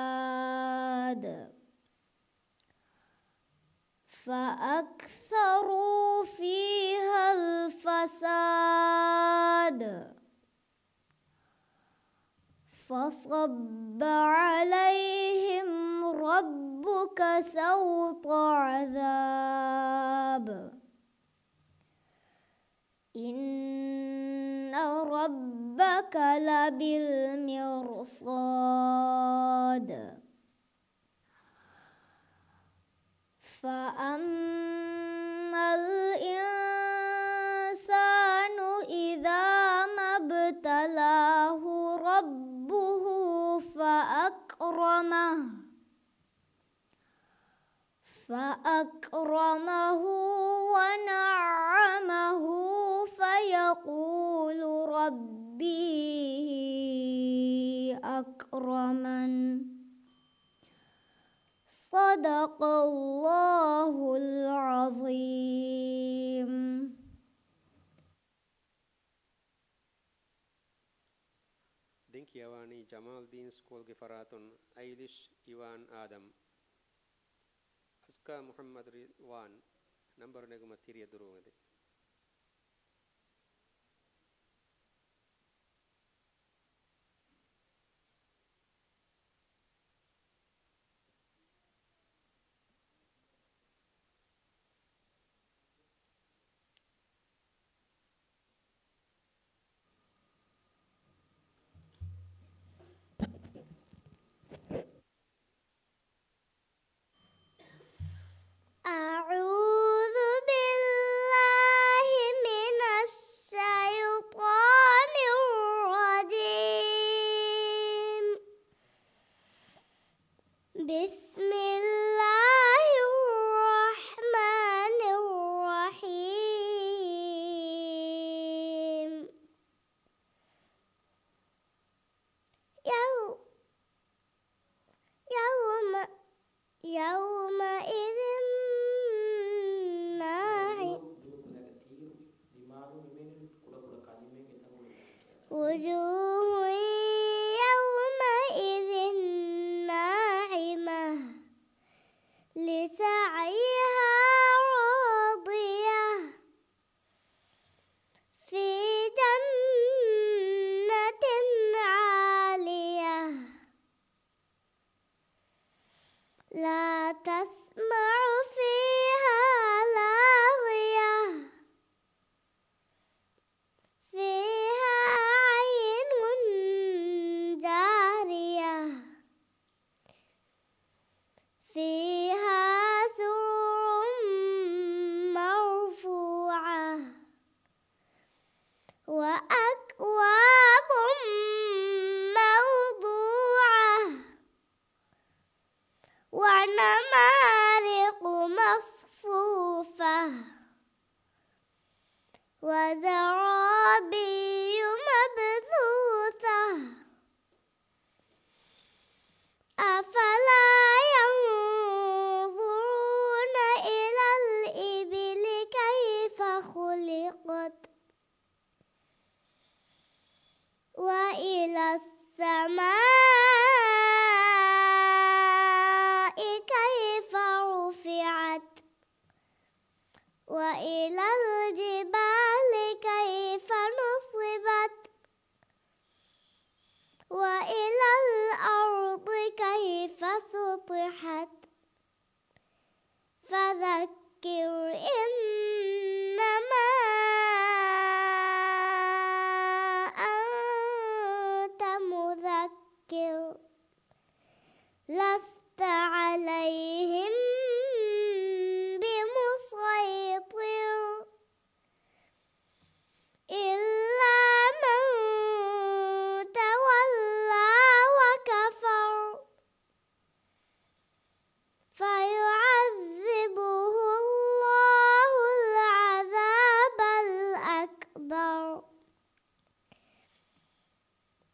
فأكثروا فيها الفساد فصب عليهم ربك سوط عذاب إن ربك لبالمرصاد فأما الإنسان إذا ما ابتلاه ربه فأكرمه ونعمه فيقول ربي أكرمن صدق الله العظيم. Dinkiawani Jamaldeen School Gifaratun Ailish Iwan Adam Aska Muhammad Ridwan number neguma Tiria Durungade. أعوذ بالله من الشيطان الرجيم. بسم الله الرحمن الرحيم. يومئذ وجوه يومئذ ناعمة لسعيها راضية في جنة عالية لا تسمع فيها لاغية فيها عين جارية فيها سرر مرفوعة وأكواب موضوعة ونمارق مصفوفة وزرابي مبثوثة أفلا ينظرون إلى الإبل كيف خلقت وإلى السماء كيف رفعت وإلى الجبال كيف نصبت أكبر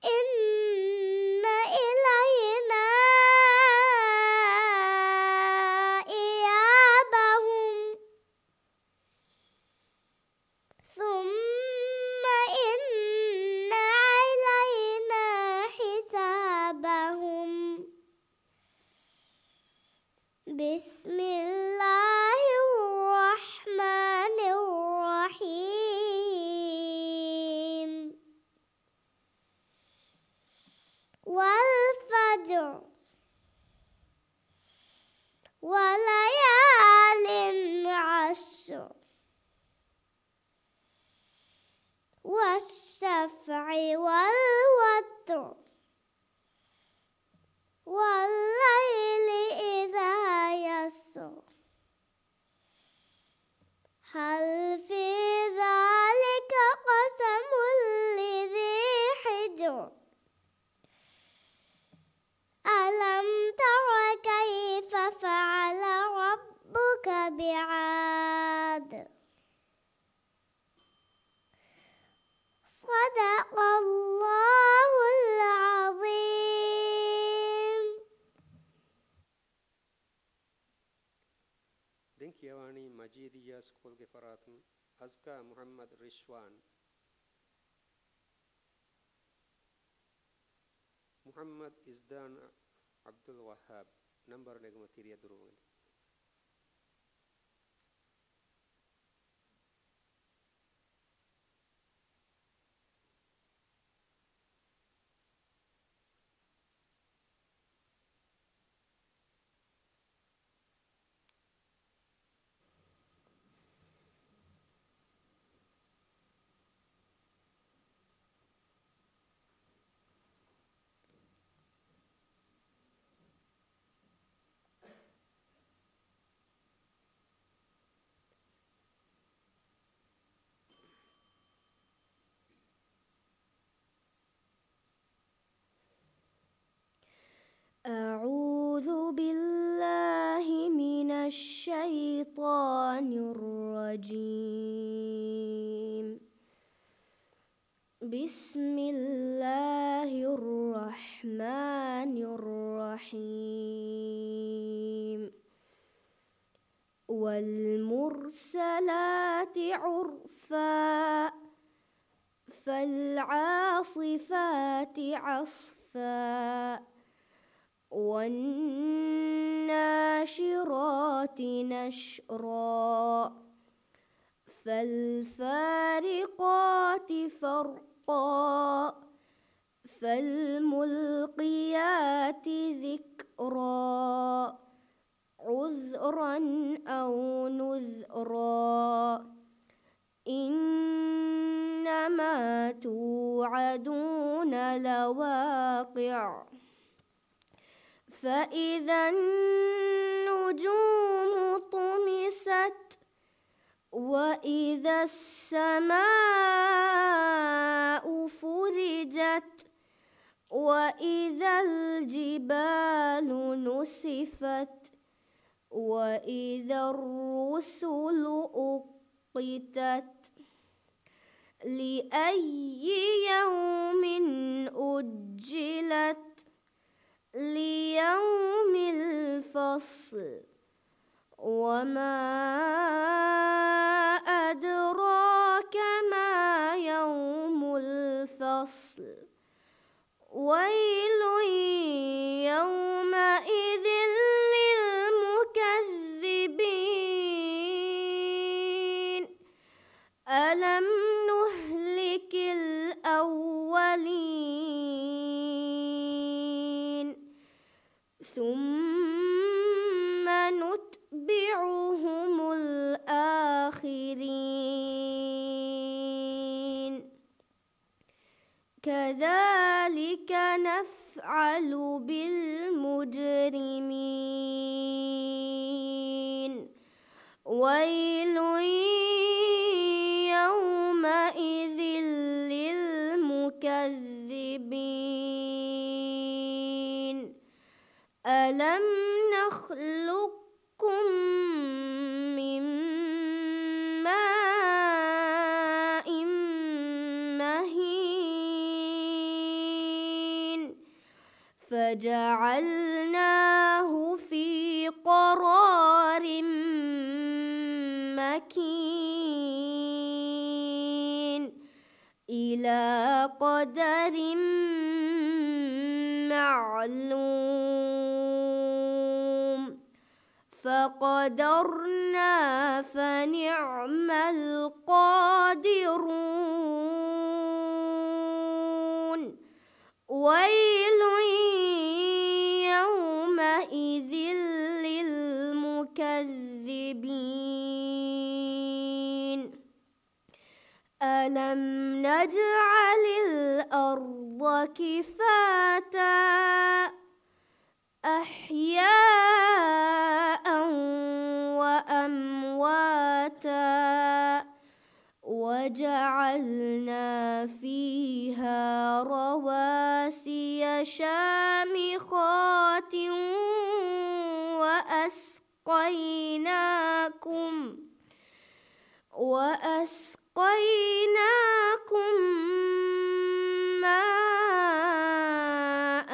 إن إلينا إيابهم ثم إن علينا حسابهم بسم الله الرحمن الرحيم والفجر وليال عشر والشفع والوتر والليل إذا يسر هل في ذلك قسم لذي حجر ألم تر كيف فعل ربك بعاد صدق الله العظيم. Dinkyawani Majidiya School ke Faratun Azka Muhammad Rishwan Muhammad Izdan Abdul Wahab number negmatiriya durungan أعوذ بالله من الشيطان الرجيم بسم الله الرحمن الرحيم والمرسلات عرفا فالعاصفات عصفا والناشرات نشرا فالفارقات فرقا فالملقيات ذكرا عذرا أو نذرا إنما توعدون لواقع فإذا النجوم طمست وإذا السماء فرجت وإذا الجبال نسفت وإذا الرسل أقتت لأي يوم أجلت ليوم الفصل وما أدراك ما يوم الفصل ويل يومئذ للمكذبين ألم نهلك الأولين ثم نتبعهم الآخرين كذلك نفعل بالمجرمين ويل يومئذ للمكذبين ألم نخلقكم من ماء فجعلناه في قرار مكين إلى قدر معلوم فقدرنا فنعم القادرون ويل يومئذ للمكذبين ألم نجعل الأرض كفاتا أحياء وأمواتا وجعلنا فيها رواسي شامخات وأسقيناكم ماء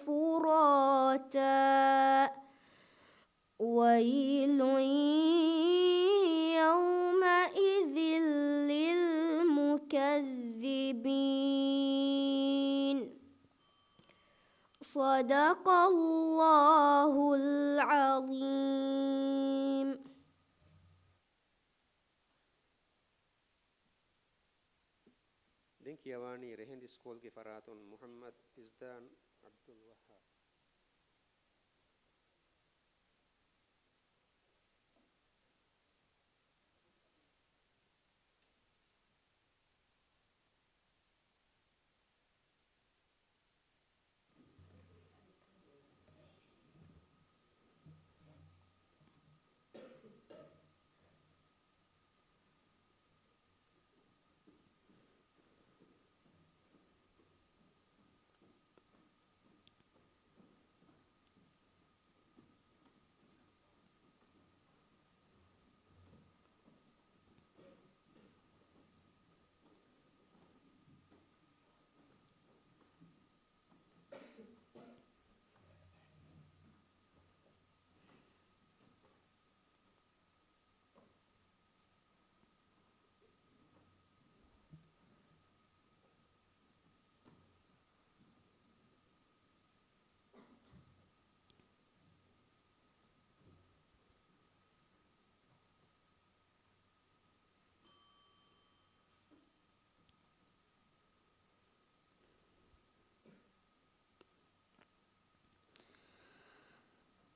فراتا ويل يومئذ للمكذبين صدق الله العظيم. Dinkiawani Rehendi School ke Faratun Muhammad Izdan Abdul Wahab.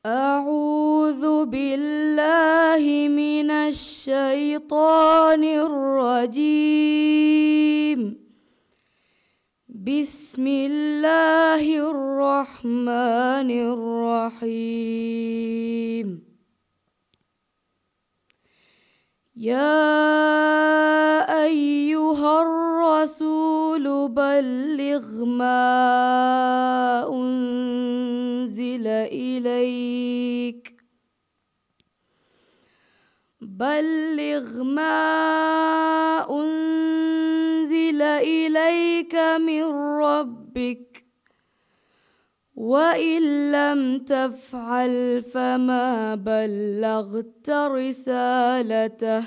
أعوذ بالله من الشيطان الرجيم. بسم الله الرحمن الرحيم. يا أيها الرسول بلغ ما أنزل إليك من ربك وإن لم تفعل فما بلغت رسالته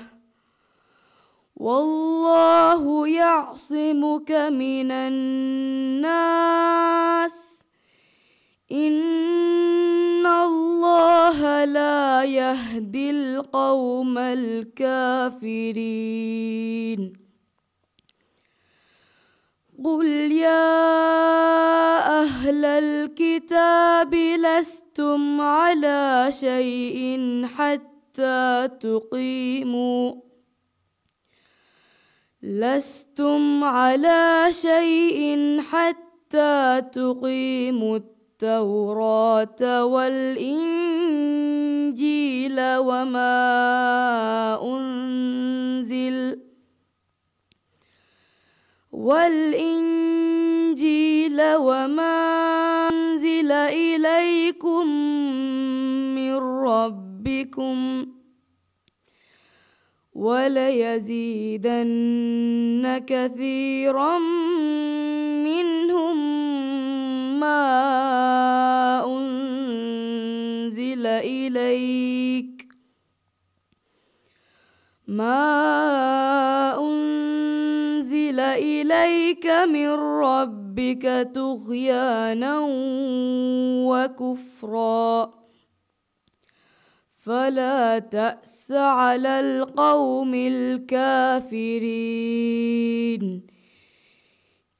والله يعصمك من الناس إن الله لا يهدي القوم الكافرين. قل يا أهل الكتاب لستم على شيء حتى تقيموا التوراة والإنجيل وما أنزل إليكم من ربكم وليزيدن كثيرا منهم ما أنزل إليك من ربك طغيانا وكفرا فلا تأس على القوم الكافرين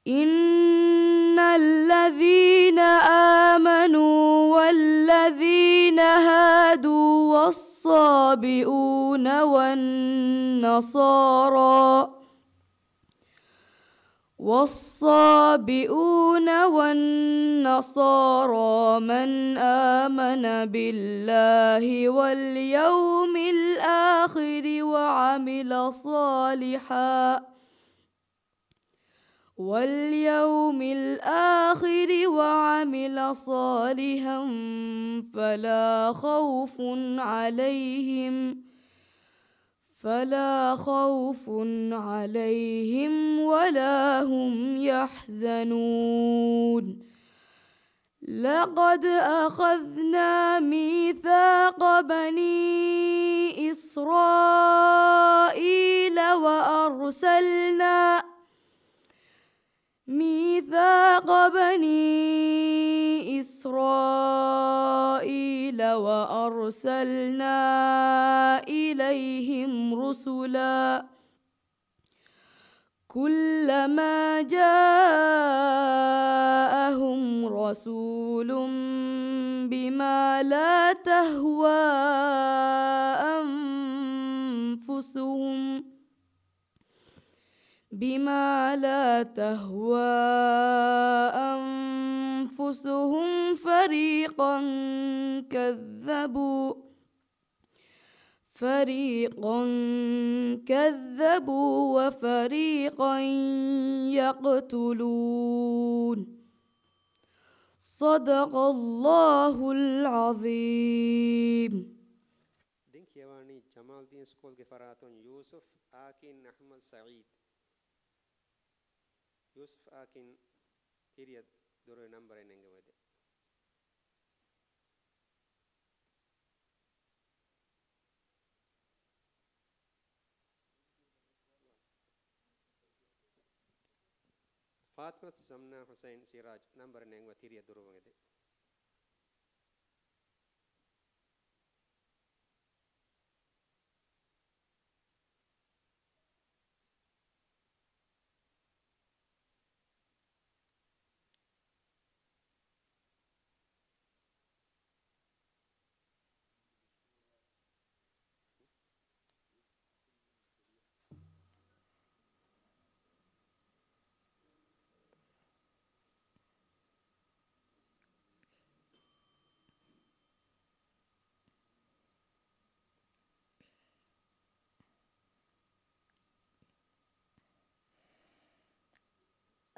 إن الذين آمنوا والذين هادوا والصابئون والنصارى من آمن بالله واليوم الآخر وعمل صالحا فلا خوف عليهم ولا هم يحزنون لقد أخذنا ميثاق بني إسرائيل وأرسلنا إليهم رسلا كلما جاءهم رسول بما لا تهوى أنفسهم فريقا كذبوا وفريقا يقتلون صدق الله العظيم. دينكيواني جمال الدين سكول فراتون يوسف آكين أحمد سعيد يوسف آكين تيريا دورو نمبر نينغوده فاطمة زمنا حسين سراج نمبر نينغو تيريا دورو وغده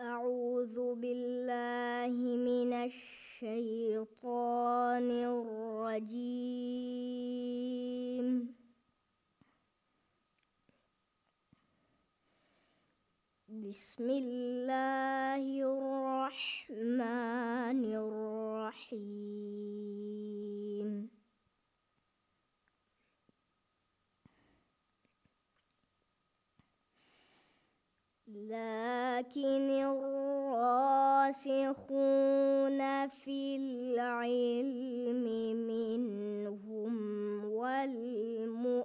أعوذ بالله من الشيطان الرجيم. بسم الله الرحمن الرحيم. لكن الراسخون في العلم منهم والمؤمنون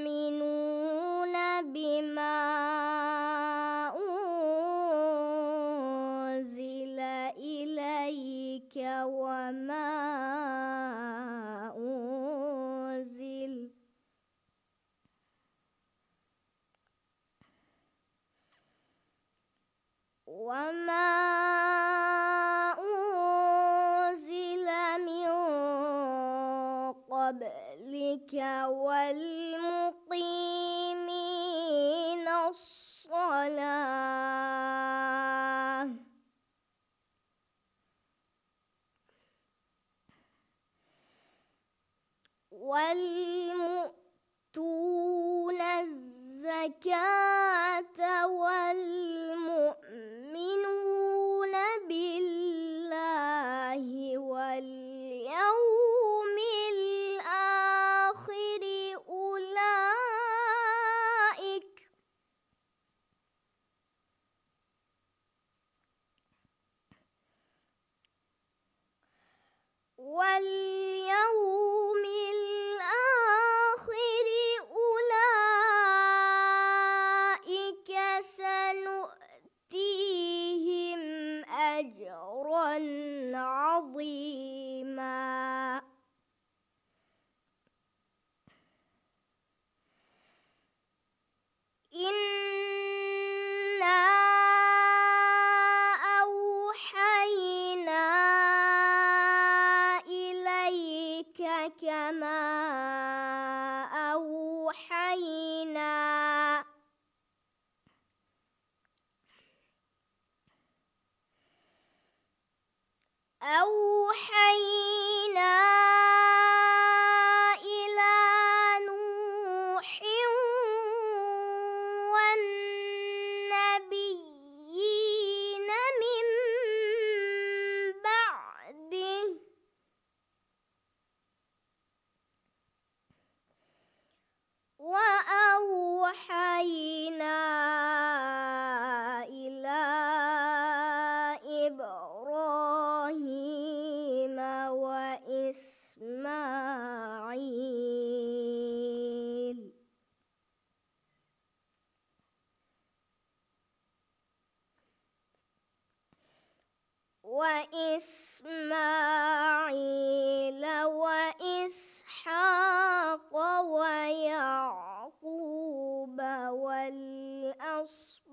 يؤمنون بما أنزل إليك وما أنزل من قبلك والمقيمين الصلاة والمؤتون الزكاة والمؤمنون بالله واليوم الآخر أولئك سنؤتيهم أجرا عظيما. إنا أوحينا إليك كما أوحينا إلى نوح والنبيين من بعده وأوحينا إلى إبراهيم وإسماعيل وإسحاق ويعقوب والأسباط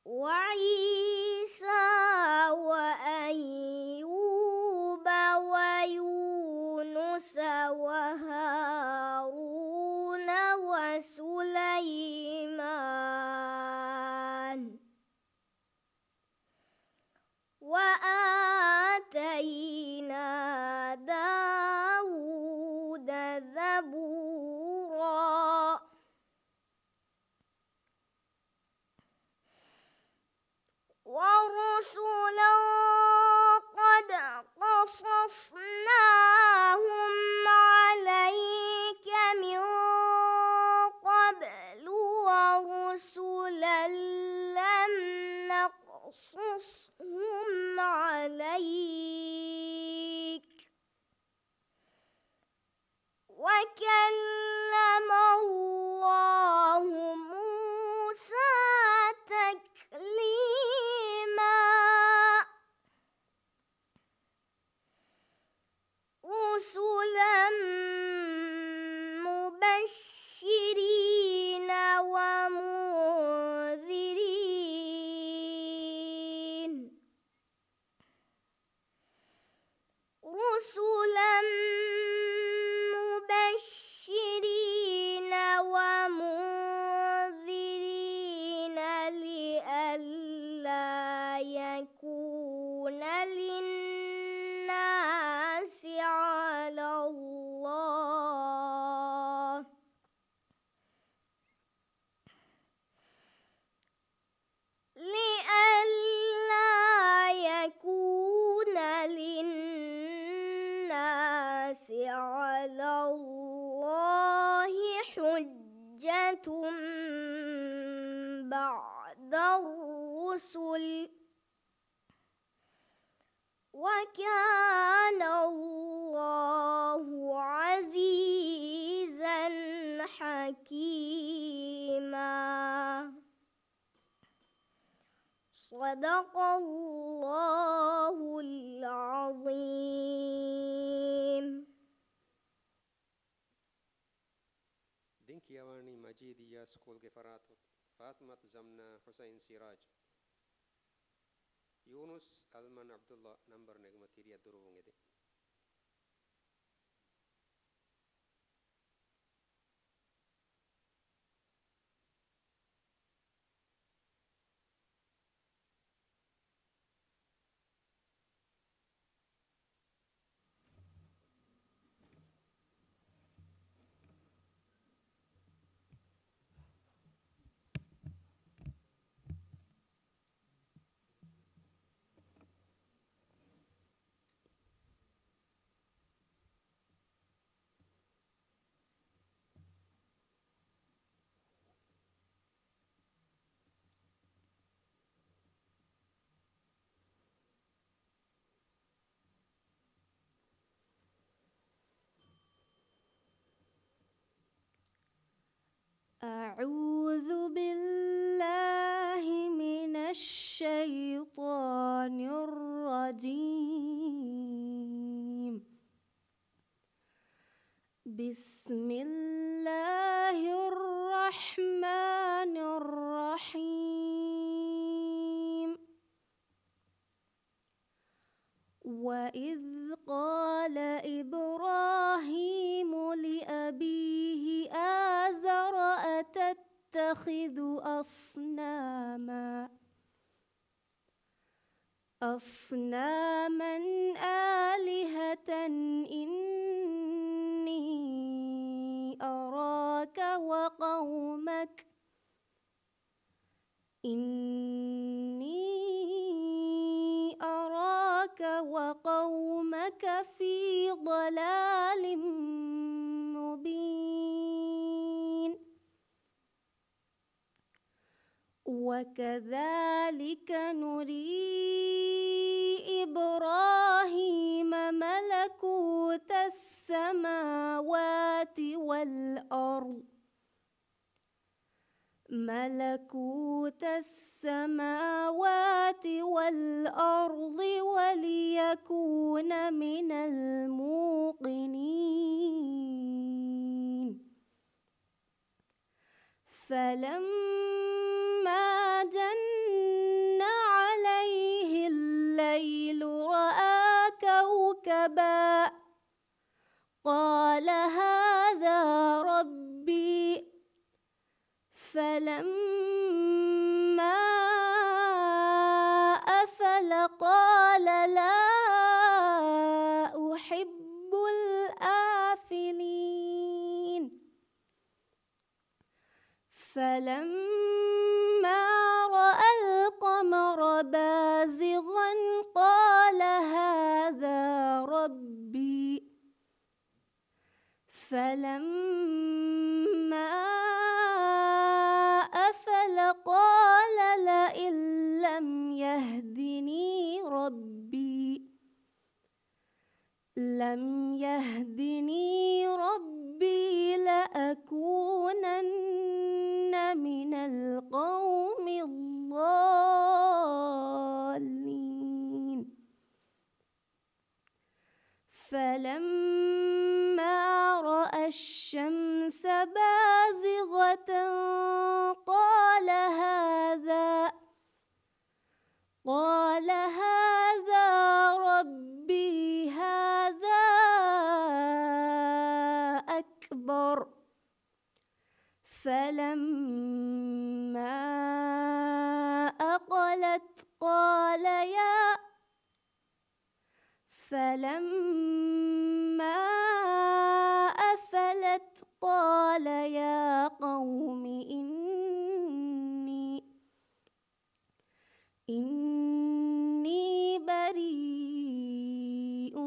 وعيسى وأيوب ويونس وهارون وسليمان وآتينا داود زبورا. ورسلا قد قصصناهم عليك من قبل ورسلا لم نقصصهم عليك وكلم الله موسى تكليما. رسلا مبشرين ومنذرين رسلا مبشرين ومنذرين لئلا يكون للناس على الله حجة بعد الرسل وكان الله عزيزا حكيما. صدق الله العظيم. dinkiyawaani majidiya schoolge faraatut faatimat zamna husayn siraj yunus alman abdullah number negmatiriya duruvungede أعوذ بالله من الشيطان الرجيم. بسم الله الرحمن الرحيم. وإذ قال إبراهيم لأبيه آزر أتتخذ أصناما آلهة إني أراك وقومك في ضلال مبين. وكذلك نري إبراهيم ملكوت السماوات والأرض وليكون من الموقنين. فلما جن عليه الليل رأى كوكبا قال هذا ربي. فلما أفل قال لا أحب الآفلين. فلما رأى القمر بازغا قال هذا ربي. فلما أفل قال لئن لم يهدني ربي لأكونن من القوم الضالين. فلما رأى الشمس بازغة قال هذا ربي هذا أكبر. فلما أفلت قال يا قوم إني بريء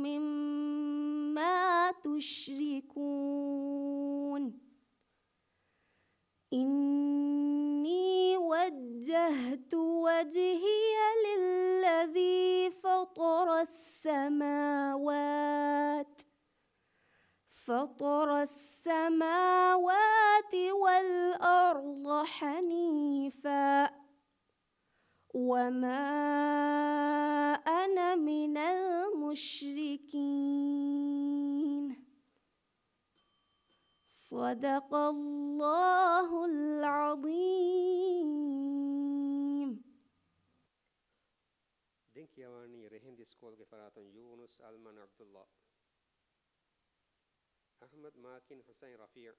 مما تشركون. إني وجهت وجهي للذي فطر السماوات والأرض حنيفا وما أنا من المشركين. صدق الله العظيم. Dinkiawani Rehindi School ke Faraton Yunus Alman Abdullah Ahmad Makin Hussein Rafi'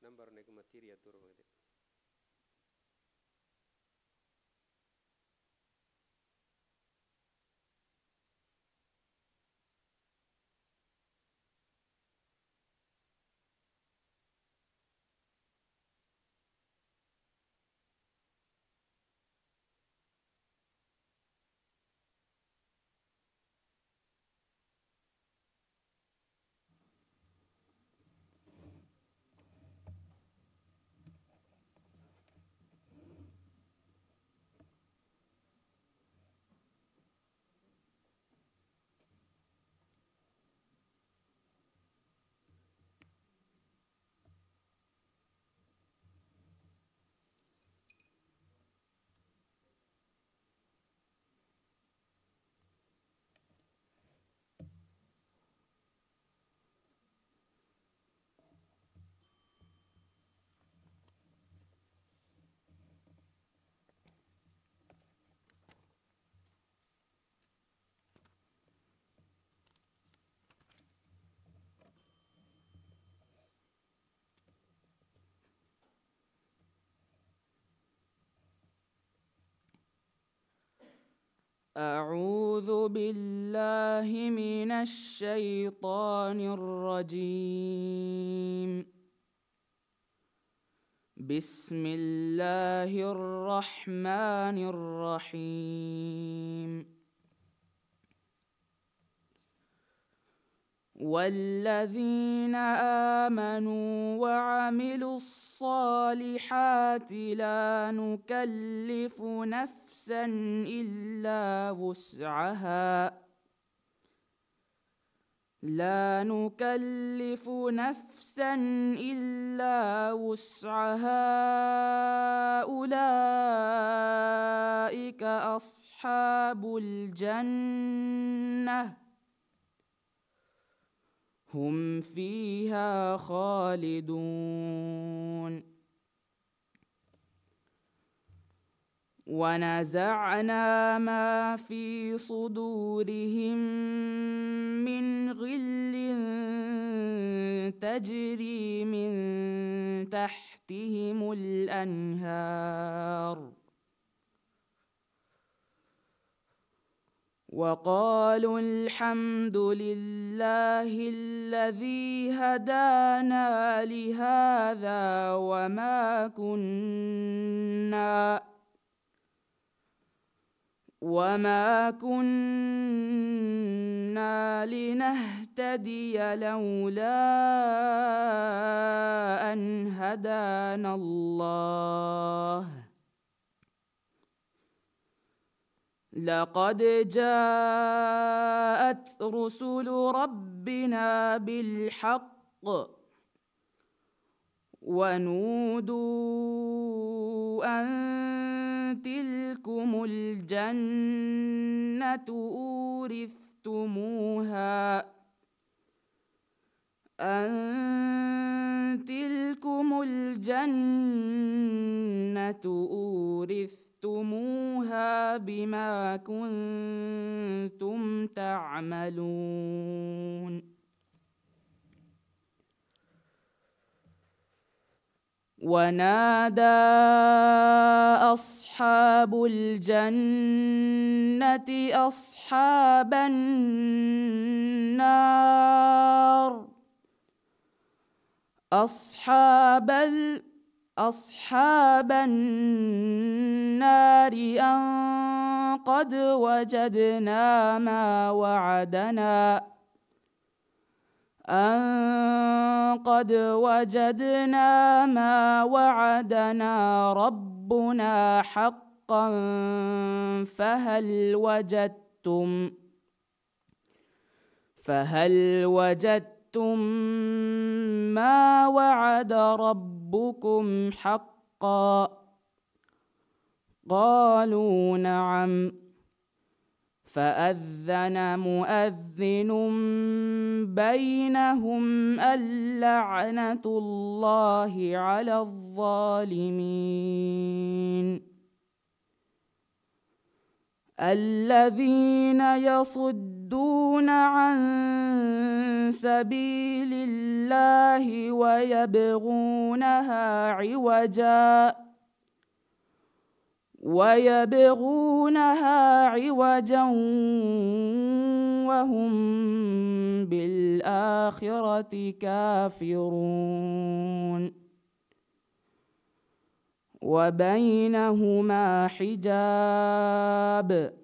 number Negmatiri Durmede. أعوذ بالله من الشيطان الرجيم. بسم الله الرحمن الرحيم. والذين آمنوا وعملوا الصالحات لا نكلف نفسا إلا وسعها أولئك أصحاب الجنة هم فيها خالدون. ونزعنا ما في صدورهم من غل تجري من تحتهم الأنهار وقالوا الحمد لله الذي هدانا لهذا وما كنا لنهتدي لولا أن هدانا الله لقد جاءت رسل ربنا بالحق ونودوا أن تلكم الجنة أورثتموها بما كنتم تعملون. ونادى أصحاب الجنة أصحاب النار أن قد وجدنا ما وعدنا ربنا حقا فهل وجدتم ما وعد ربكم حقا؟ قالوا نعم. فأذن مؤذن بينهم اللعنة الله على الظالمين. الذين يصدون عن سبيل الله ويبغونها عوجا وهم بالآخرة كافرون. وبينهما حجاب.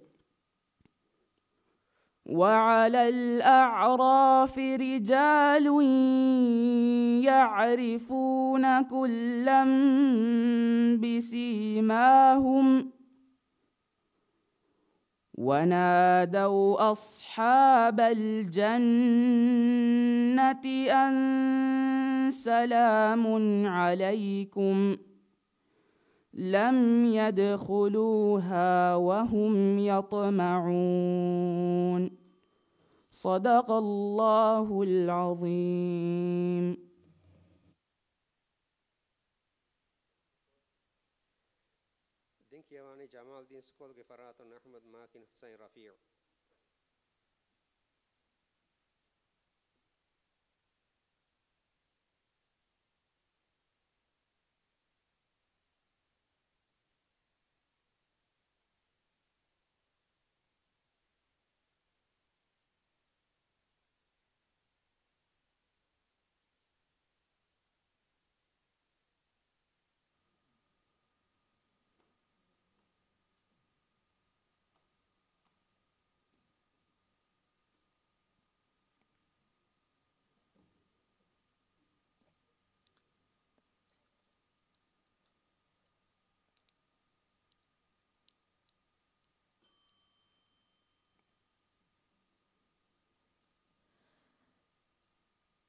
وعلى الأعراف رجال يعرفون كلا بسيماهم ونادوا أصحاب الجنة أن سلام عليكم لم يدخلوها وهم يطمعون. صدق الله العظيم. دنكيواني جمال الدين سكول غفرات أحمد ماكن حسين رفيع.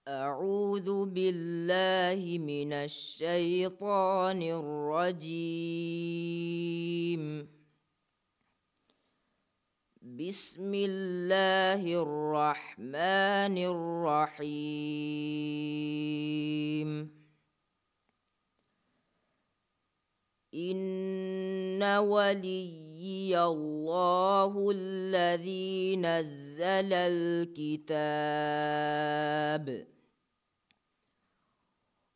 أعوذ بالله من الشيطان الرجيم. بسم الله الرحمن الرحيم. إن وليي الله الذي نزل الكتاب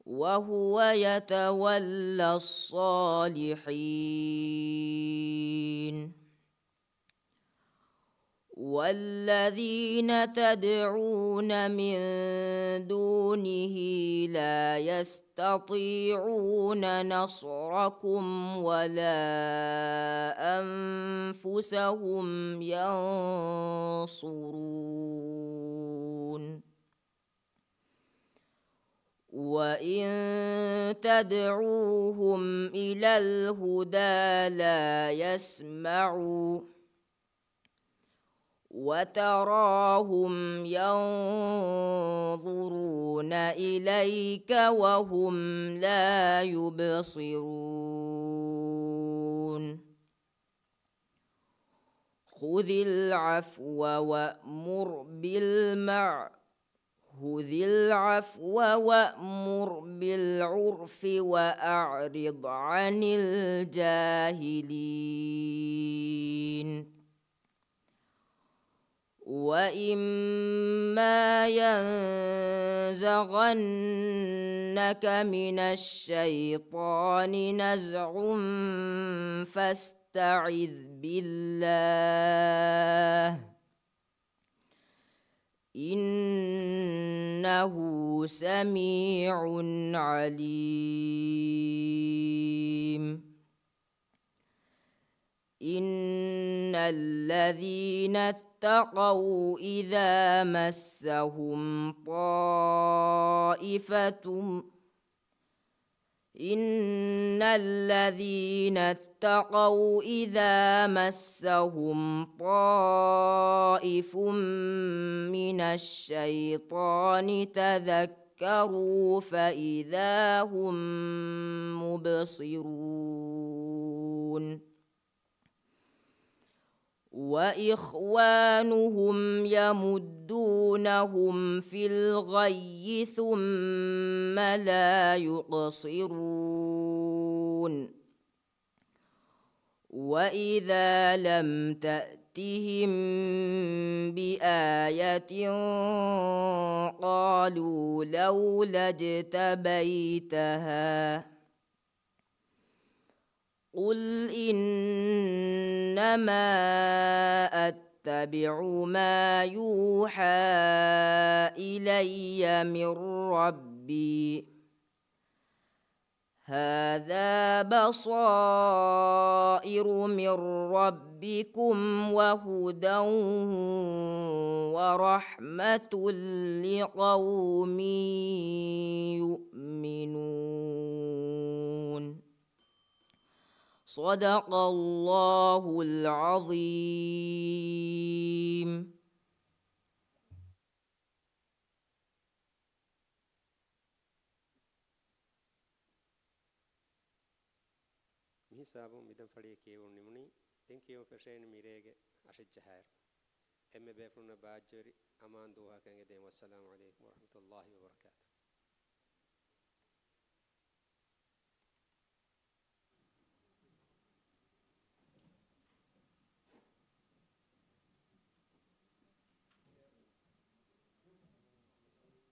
وهو يتولى الصالحين. والذين تدعون من دونه لا يستطيعون نصركم ولا أنفسهم ينصرون. وإن تدعوهم إلى الهدى لا يسمعوا وتراهم ينظرون إليك وهم لا يبصرون. خذ العفو وأمر بالعرف وأعرض عن الجاهلين. وإما ينزغنك من الشيطان نزغ فاستعذ بالله إنه سميع عليم. إن الذين اتقوا إذا مسهم طائف من الشيطان تذكروا فإذا هم مبصرون. وإخوانهم يمدونهم في الغي ثم لا يقصرون. وإذا لم تأتهم بآية قالوا لولا اجتبيتها قل إنما أتبع ما يوحى إلي من ربي هذا بصائر من ربكم وهدى ورحمة لقوم يؤمنون. صدق الله العظيم. Misabu midam fadi kewon nimuni den kewo feshen mirege ashijahar emme befruna baajori aman duha kange den wassalamu alaykum wa rahmatullahi wa barakatuh.